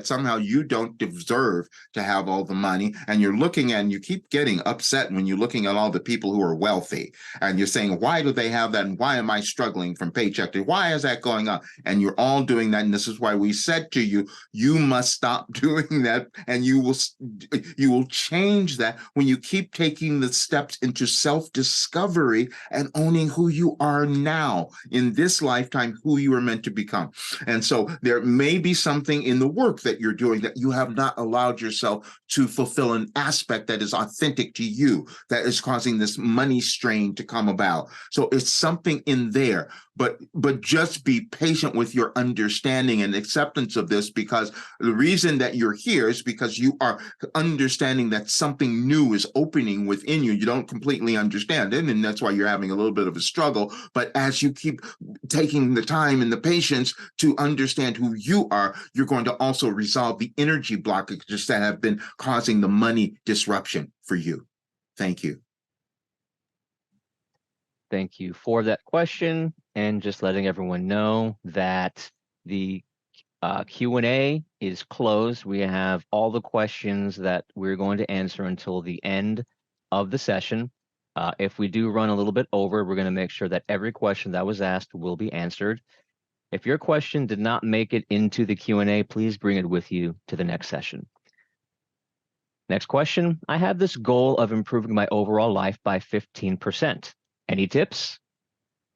somehow you don't deserve to have all the money, and you keep getting upset when you're looking at all the people who are wealthy, and you're saying, why do they have that, and why am I struggling from paycheck to why is that going on? And you're all doing that, and this is why we said to you, you must stop doing that, and you will change that when you keep taking the steps into self-discovery and owning who you are now in this lifetime, who you are meant to become. And so there may be some something in the work that you're doing that you have not allowed yourself to fulfill an aspect that is authentic to you, that is causing this money strain to come about. So it's something in there, but just be patient with your understanding and acceptance of this, because the reason that you're here is because you are understanding that something new is opening within you. You don't completely understand it, and that's why you're having a little bit of a struggle. But as you keep taking the time and the patience to understand who you are, you're going to also resolve the energy blockages that have been causing the money disruption for you. Thank you.
Thank you for that question, and just letting everyone know that the Q&A is closed. We have all the questions that we're going to answer until the end of the session. If we do run a little bit over, we're going to make sure that every question that was asked will be answered. If your question did not make it into the Q&A, please bring it with you to the next session. Next question. I have this goal of improving my overall life by 15%. Any tips?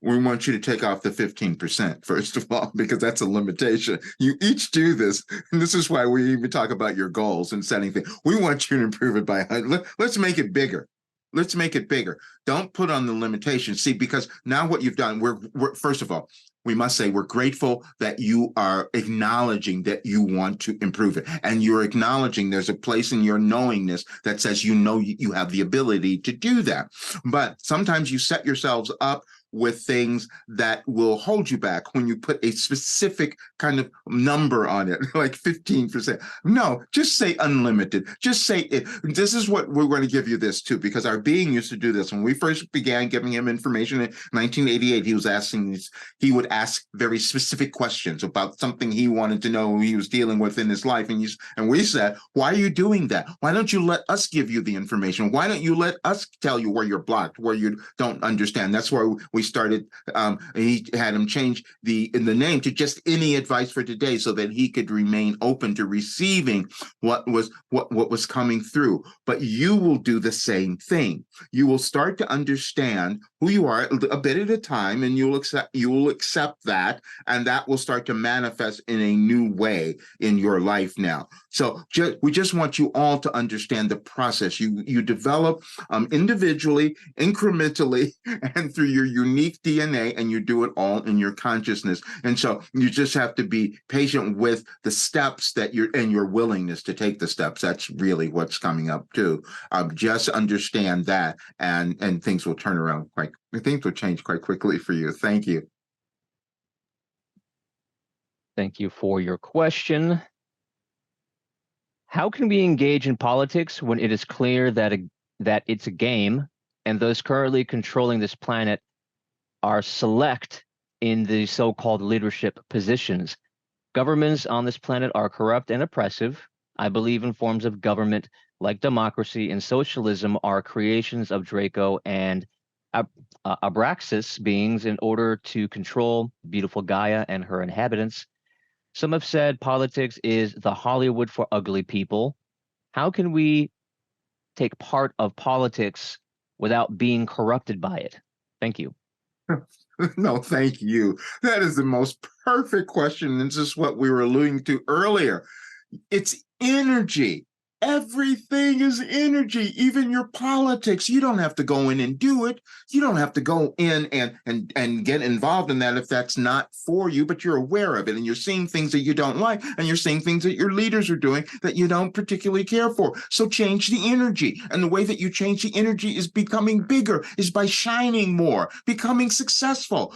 We want you to take off the 15%, first of all, because that's a limitation. You each do this, and this is why we even talk about your goals and setting things. We want you to improve it by 100. Let's make it bigger. Let's make it bigger. Don't put on the limitation. See, because now what you've done, we're first of all, we must say we're grateful that you are acknowledging that you want to improve it. And you're acknowledging there's a place in your knowingness that says you know you have the ability to do that. But sometimes you set yourselves up with things that will hold you back when you put a specific kind of number on it, like 15%. No, just say unlimited. Just say it. This is what we're going to give you this too, because our being used to do this. When we first began giving him information in 1988, he was asking these, he would ask very specific questions about something he wanted to know he was dealing with in his life. And we said, why are you doing that? Why don't you let us give you the information? Why don't you let us tell you where you're blocked, where you don't understand? That's why we started, he had him change the name to just Any Advice for Today, so that he could remain open to receiving what was coming through. But you will do the same thing. You will start to understand who you are a bit at a time, and you will accept that, and that will start to manifest in a new way in your life now. So we just want you all to understand the process. You develop individually, incrementally, and through your unique DNA, and you do it all in your consciousness. And so you just have to be patient with the steps that and your willingness to take the steps. That's really what's coming up too. Just understand that, and things will turn around things will change quite quickly for you. Thank you.
Thank you for your question. How can we engage in politics when it is clear that it's a game, and those currently controlling this planet are select in the so-called leadership positions? Governments on this planet are corrupt and oppressive. I believe in forms of government like democracy and socialism are creations of Draco and Abraxas beings in order to control beautiful Gaia and her inhabitants. Some have said politics is the Hollywood for ugly people. How can we take part of politics without being corrupted by it? Thank you.
No, thank you. That is the most perfect question. This is what we were alluding to earlier. It's energy. Everything is energy, even your politics. You don't have to go in and do it. You don't have to go in and get involved in that if that's not for you, but you're aware of it, and you're seeing things that you don't like, and you're seeing things that your leaders are doing that you don't particularly care for. So change the energy. And the way that you change the energy is becoming bigger, is by shining more, becoming successful.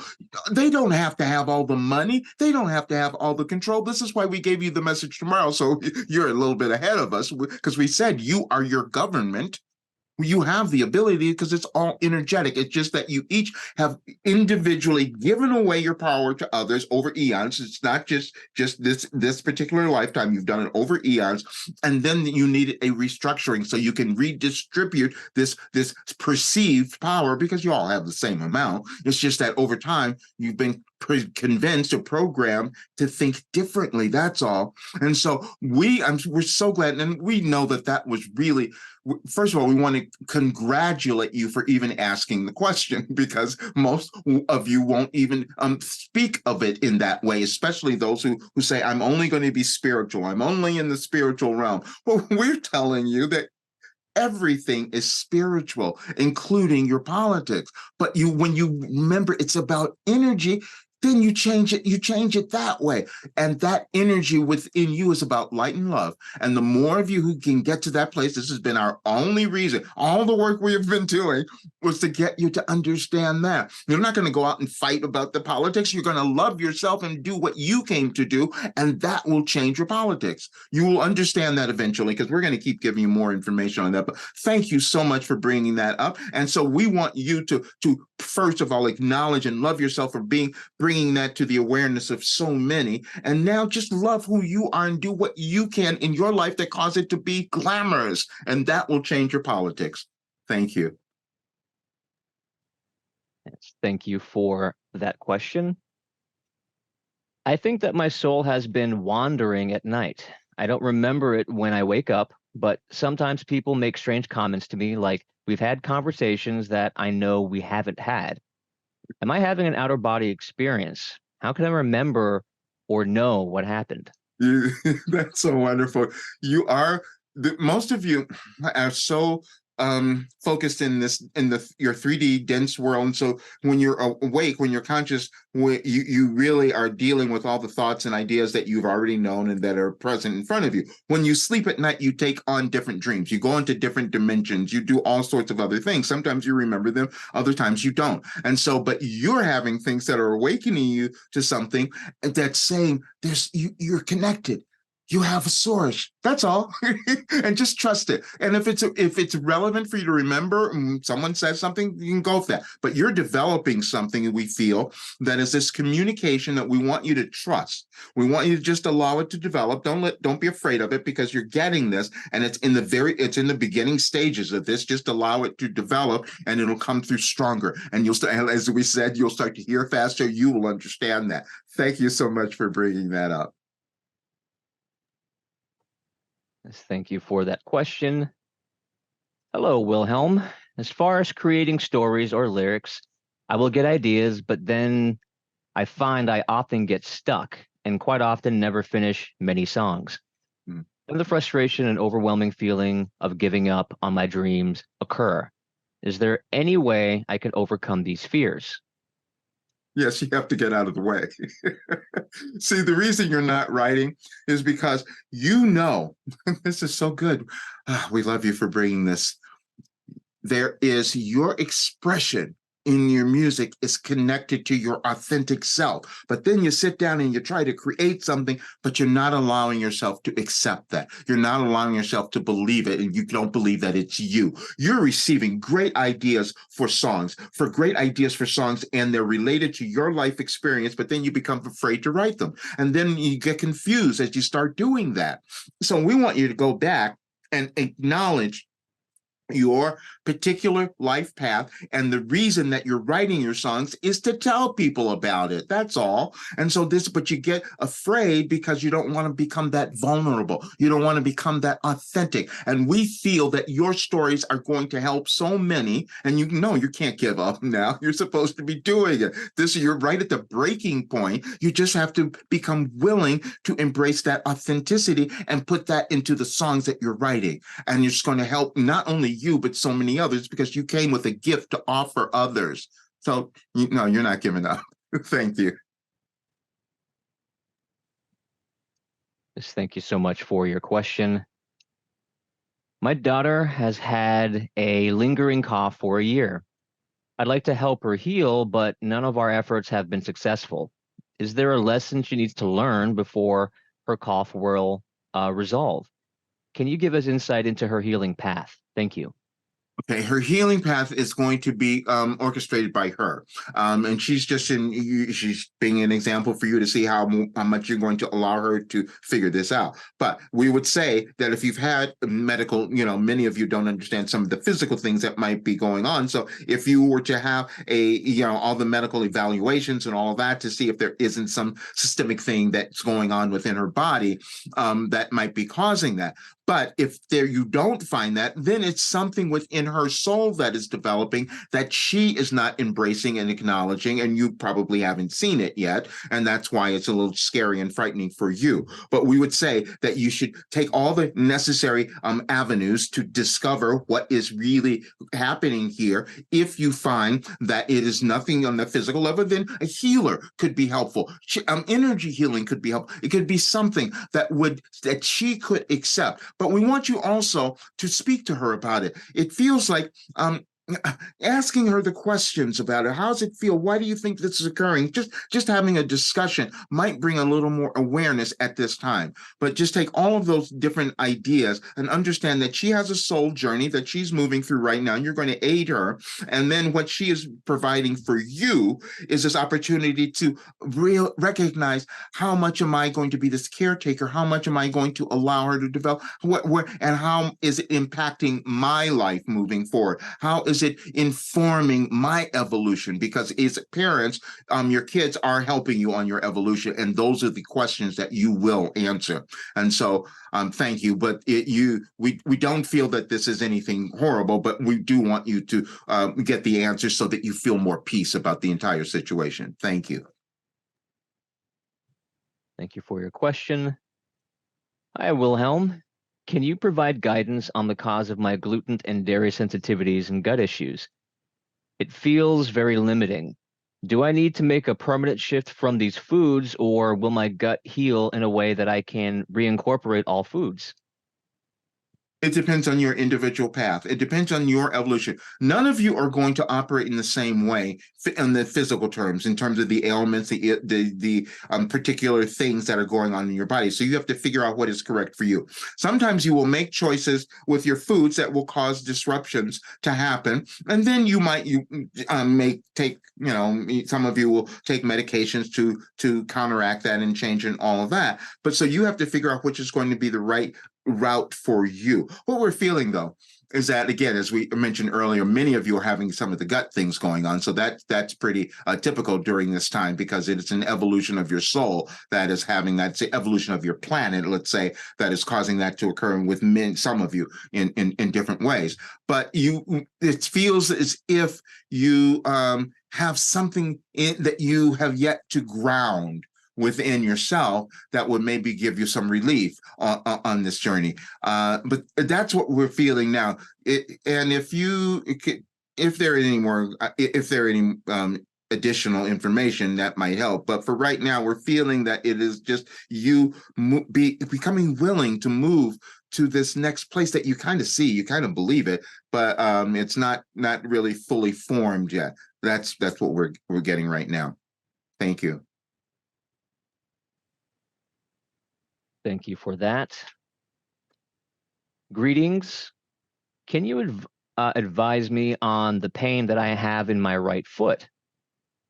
They don't have to have all the money. They don't have to have all the control. This is why we gave you the message tomorrow. So you're a little bit ahead of us, because we said you are your government. You have the ability, because it's all energetic. It's just that you each have individually given away your power to others over eons. It's not just this particular lifetime. You've done it over eons, and then you need a restructuring so you can redistribute this perceived power, because you all have the same amount. It's just that over time you've been convinced or programmed to think differently. That's all. And so we're so glad, and we know that was really. First of all, we want to congratulate you for even asking the question, because most of you won't even speak of it in that way, especially those who say, I'm only going to be spiritual. I'm only in the spiritual realm. Well, we're telling you that everything is spiritual, including your politics. But when you remember it's about energy, then you change it that way. And that energy within you is about light and love. And the more of you who can get to that place, this has been our only reason. All the work we have been doing was to get you to understand that. You're not going to go out and fight about the politics. You're going to love yourself and do what you came to do, and that will change your politics. You will understand that eventually, because we're going to keep giving you more information on that. But thank you so much for bringing that up. And so we want you to first of all acknowledge and love yourself for bringing that to the awareness of so many, and now just love who you are and do what you can in your life that cause it to be glamorous, and that will change your politics. Thank you.
Yes, thank you for that question. I think that my soul has been wandering at night. I don't remember it when I wake up, but sometimes people make strange comments to me, like we've had conversations that I know we haven't had. Am I having an outer body experience? How can I remember or know what happened?
That's so wonderful. Most of you are so focused in your 3D dense world, and so when you're awake, when you're conscious, you really are dealing with all the thoughts and ideas that you've already known and that are present in front of you. When you sleep at night, you take on different dreams, you go into different dimensions, you do all sorts of other things. Sometimes you remember them, other times you don't. And so, but you're having things that are awakening you to something that's saying you're connected. You have a source. That's all. And just trust it. And if it's relevant for you to remember, someone says something, you can go with that. But you're developing something, we feel, that is this communication that we want you to trust. We want you to just allow it to develop. Don't be afraid of it, because you're getting this, and it's in the beginning stages of this. Just allow it to develop, and it'll come through stronger. And you'll start, as we said, you'll start to hear faster. You will understand that. Thank you so much for bringing that up.
Thank you for that question. Hello, Wilhelm. As far as creating stories or lyrics, I will get ideas, but then I find I often get stuck and quite often never finish many songs. And the frustration and overwhelming feeling of giving up on my dreams occur. Is there any way I can overcome these fears?
Yes, you have to get out of the way. See, the reason you're not writing is because this is so good. We love you for bringing this. There is your expression in your music is connected to your authentic self. But then you sit down and you try to create something, but you're not allowing yourself to accept that. You're not allowing yourself to believe it, and you don't believe that it's you. You're receiving great ideas for songs, and they're related to your life experience, but then you become afraid to write them. And then you get confused as you start doing that. So we want you to go back and acknowledge your particular life path, and the reason that you're writing your songs is to tell people about it. That's all. And so but you get afraid because you don't want to become that vulnerable. You don't want to become that authentic. And we feel that your stories are going to help so many, and you can't give up now. You're supposed to be doing it. You're right at the breaking point. You just have to become willing to embrace that authenticity and put that into the songs that you're writing. And it's going to help not only you, but so many others, because you came with a gift to offer others. So, you're not giving up. Thank you.
Yes, thank you so much for your question. My daughter has had a lingering cough for a year. I'd like to help her heal, but none of our efforts have been successful. Is there a lesson she needs to learn before her cough will resolve? Can you give us insight into her healing path? Thank you.
Okay, her healing path is going to be orchestrated by her, and she's just she's being an example for you to see how much you're going to allow her to figure this out. But we would say that if you've had medical, many of you don't understand some of the physical things that might be going on. So if you were to have all the medical evaluations and all of that to see if there isn't some systemic thing that's going on within her body that might be causing that. But if there you don't find that, then it's something within her soul that is developing that she is not embracing and acknowledging, and you probably haven't seen it yet. And that's why it's a little scary and frightening for you. But we would say that you should take all the necessary avenues to discover what is really happening here. If you find that it is nothing on the physical level, then a healer could be helpful. Energy healing could be helpful. It could be something that she could accept. But we want you also to speak to her about it. It feels like asking her the questions about it. How does it feel? Why do you think this is occurring? Just having a discussion might bring a little more awareness at this time. But just take all of those different ideas and understand that she has a soul journey that she's moving through right now. And you're going to aid her. And then what she is providing for you is this opportunity to recognize, how much am I going to be this caretaker? How much am I going to allow her to develop? And how is it impacting my life moving forward? How is it informing my evolution? Because as parents, your kids are helping you on your evolution, and those are the questions that you will answer. And so, thank you. But we don't feel that this is anything horrible, but we do want you to get the answers so that you feel more peace about the entire situation. Thank you.
Thank you for your question. Hi, Wilhelm. Can you provide guidance on the cause of my gluten and dairy sensitivities and gut issues? It feels very limiting. Do I need to make a permanent shift from these foods, or will my gut heal in a way that I can reincorporate all foods?
It depends on your individual path. It depends on your evolution. None of you are going to operate in the same way in the physical terms, in terms of the ailments, the particular things that are going on in your body. So you have to figure out what is correct for you. Sometimes you will make choices with your foods that will cause disruptions to happen, and then you may take, some of you will take medications to counteract that and change and all of that. But so you have to figure out which is going to be the right route for you. What we're feeling, though, is that, again, as we mentioned earlier, many of you are having some of the gut things going on. So that's pretty typical during this time, because it's an evolution of your soul that is having that. It's the evolution of your planet, let's say, that is causing that to occur with some of you in different ways. But it feels as if you have something that you have yet to ground within yourself that would maybe give you some relief on this journey. But that's what we're feeling now. And if there are any additional information that might help. But for right now, we're feeling that it is just you becoming willing to move to this next place that you kind of see, you kind of believe it, but it's not really fully formed yet. That's what we're getting right now. Thank you.
Thank you for that. Greetings. Can you advise me on the pain that I have in my right foot?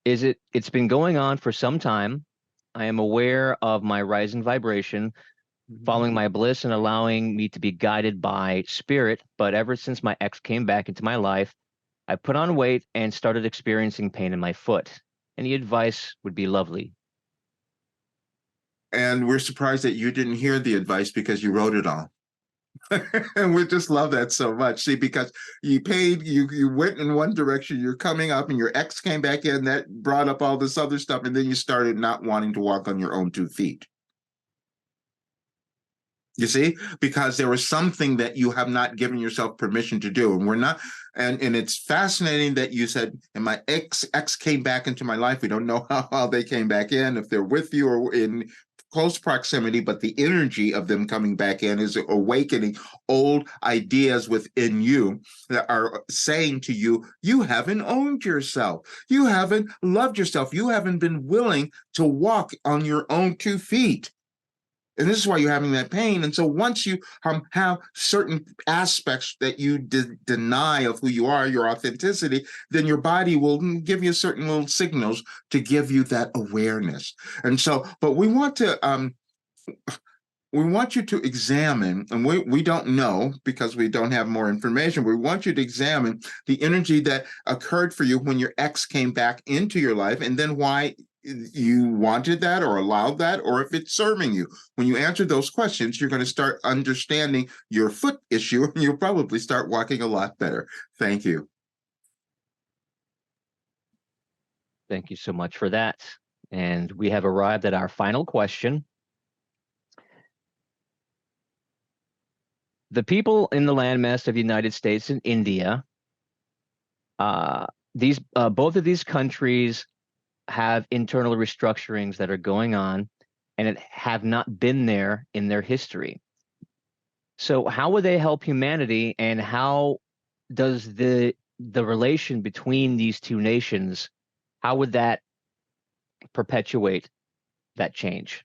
It's been going on for some time. I am aware of my rising vibration, following my bliss and allowing me to be guided by spirit. But ever since my ex came back into my life, I put on weight and started experiencing pain in my foot. Any advice would be lovely.
And we're surprised that you didn't hear the advice, because you wrote it all. And we just love that so much. See, because you went in one direction, you're coming up, and your ex came back in, that brought up all this other stuff, and then you started not wanting to walk on your own 2 feet. You see, because there was something that you have not given yourself permission to do. And we're not, and it's fascinating that you said, and my ex came back into my life. We don't know how they came back in, if they're with you or in close proximity, but the energy of them coming back in is awakening old ideas within you that are saying to you, you haven't owned yourself. You haven't loved yourself. You haven't been willing to walk on your own 2 feet. And this is why you're having that pain. And so once you have certain aspects that you deny of who you are, your authenticity, then your body will give you certain little signals to give you that awareness. And so, but we want you to examine, and we don't know because we don't have more information. We want you to examine the energy that occurred for you when your ex came back into your life, and then why you wanted that or allowed that, or if it's serving you. When you answer those questions, you're going to start understanding your foot issue, and you'll probably start walking a lot better. Thank you.
Thank you so much for that. And we have arrived at our final question. The people in the landmass of the United States and India, both of these countries have internal restructurings that are going on, and it have not been there in their history. So how would they help humanity, and how does the relation between these two nations, how would that perpetuate that change?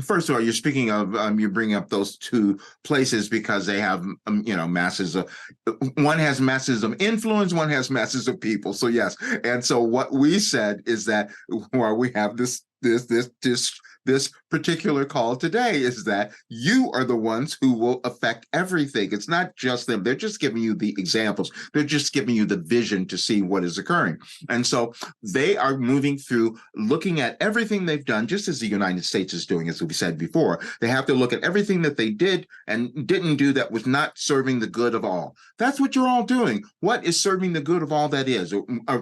First of all, you're speaking of you bring up those two places because they have masses of, one has masses of influence, one has masses of people. So yes, and so what we said is that while we have this particular call today is that you are the ones who will affect everything. It's not just them. They're just giving you the examples. They're just giving you the vision to see what is occurring. And so they are moving through looking at everything they've done, just as the United States is doing, as we said before. They have to look at everything that they did and didn't do that was not serving the good of all. That's what you're all doing. What is serving the good of all that is?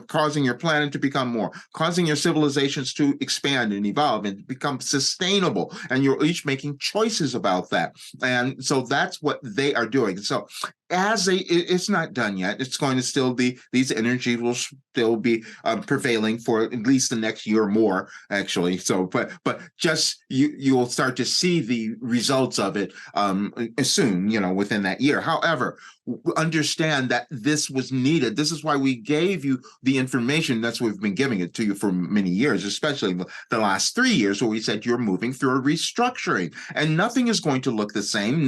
Causing your planet to become more, causing your civilizations to expand and evolve and become sustainable, and you're each making choices about that. And so that's what they are doing. So it's not done yet. It's going to still be, these energies will still be prevailing for at least the next year or more, actually. So, but just you will start to see the results of it soon, within that year. However, understand that this was needed. This is why we gave you the information. That's why we've been giving it to you for many years, especially the last 3 years, where we said you're moving through a restructuring, and nothing is going to look the same.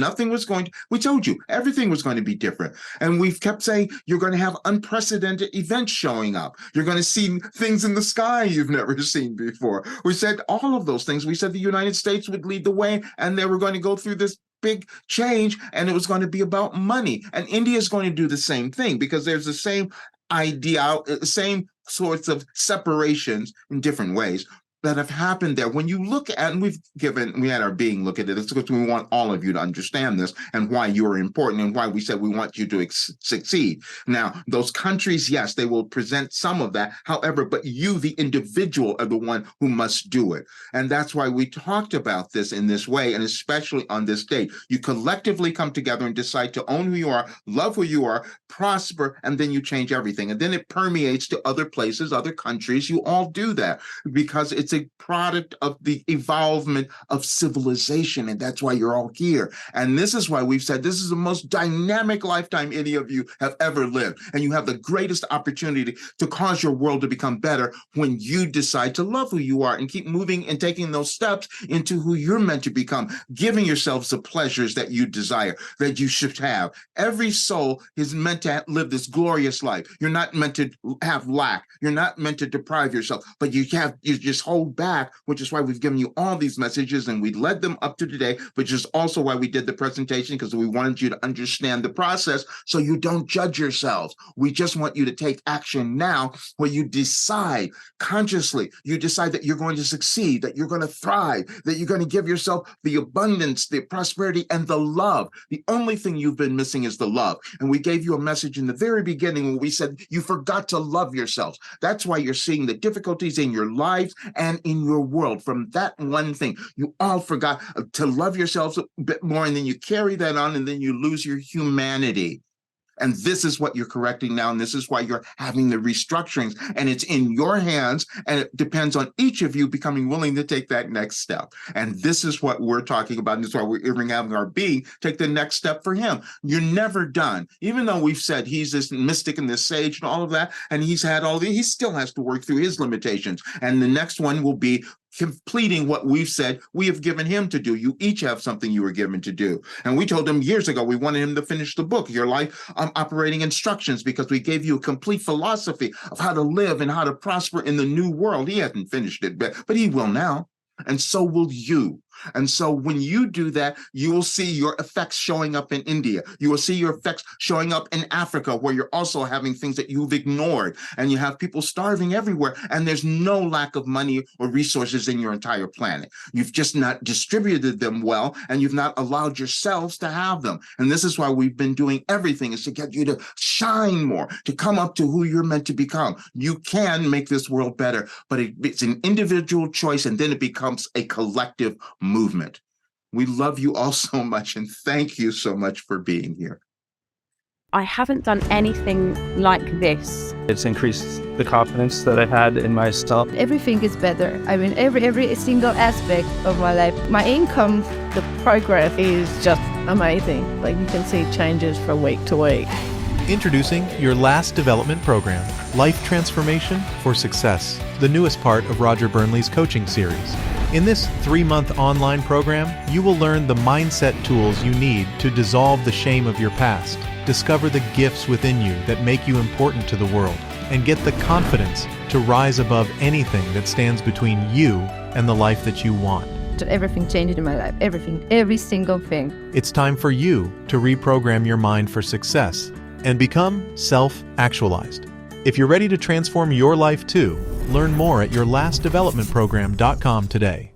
We told you everything was going to be different. And we've kept saying you're going to have unprecedented events showing up. You're going to see things in the sky you've never seen before. We said all of those things. We said the United States would lead the way, and they were going to go through this big change, and it was going to be about money. And India is going to do the same thing, because there's the same idea, same sorts of separations in different ways that have happened there. When you look at, and we had our being look at it, it's because we want all of you to understand this and why you are important, and why we said we want you to succeed. Now, those countries, yes, they will present some of that. However, but you, the individual, are the one who must do it. And that's why we talked about this in this way, and especially on this date. You collectively come together and decide to own who you are, love who you are, prosper, and then you change everything. And then it permeates to other places, other countries. You all do that because it's a product of the evolvement of civilization, and that's why you're all here. And this is why we've said this is the most dynamic lifetime any of you have ever lived, and you have the greatest opportunity to cause your world to become better when you decide to love who you are and keep moving and taking those steps into who you're meant to become, giving yourselves the pleasures that you desire, that you should have. Every soul is meant to live this glorious life. You're not meant to have lack. You're not meant to deprive yourself, but you just hold back, which is why we've given you all these messages, and we led them up to today, which is also why we did the presentation, because we wanted you to understand the process so you don't judge yourselves. We just want you to take action now, where you decide consciously, you decide that you're going to succeed, that you're going to thrive, that you're going to give yourself the abundance, the prosperity, and the love. The only thing you've been missing is the love. And we gave you a message in the very beginning when we said you forgot to love yourselves. That's why you're seeing the difficulties in your lives and in your world from that one thing. You all forgot to love yourselves a bit more, and then you carry that on, and then you lose your humanity. And this is what you're correcting now, and this is why you're having the restructurings, and it's in your hands, and it depends on each of you becoming willing to take that next step. And this is what we're talking about, and this is why we're having our being take the next step for him. You're never done. Even though we've said he's this mystic and this sage and all of that, and he's had all the, he still has to work through his limitations. And the next one will be completing what we've said we have given him to do. You each have something you were given to do. And we told him years ago, we wanted him to finish the book, Your Life Operating Instructions, because we gave you a complete philosophy of how to live and how to prosper in the new world. He hasn't finished it, but he will now. And so will you. And so when you do that, you will see your effects showing up in India. You will see your effects showing up in Africa, where you're also having things that you've ignored, and you have people starving everywhere. And there's no lack of money or resources in your entire planet. You've just not distributed them well, and you've not allowed yourselves to have them. And this is why we've been doing everything, is to get you to shine more, to come up to who you're meant to become. You can make this world better, but it's an individual choice, and then it becomes a collective movement. We love you all so much, and thank you so much for being here.
I haven't done anything like this.
It's increased the confidence that I've had in myself.
Everything is better. I mean, every single aspect of my life. My income, the progress is just amazing. Like, you can see changes from week to week.
Introducing your last development program, Life Transformation for Success, the newest part of Roger Burnley's coaching series. In this 3-month online program, you will learn the mindset tools you need to dissolve the shame of your past, discover the gifts within you that make you important to the world, and get the confidence to rise above anything that stands between you and the life that you want.
Everything changed in my life. Everything. Every single thing.
It's time for you to reprogram your mind for success and become self-actualized. If you're ready to transform your life too, learn more at yourlastdevelopmentprogram.com today.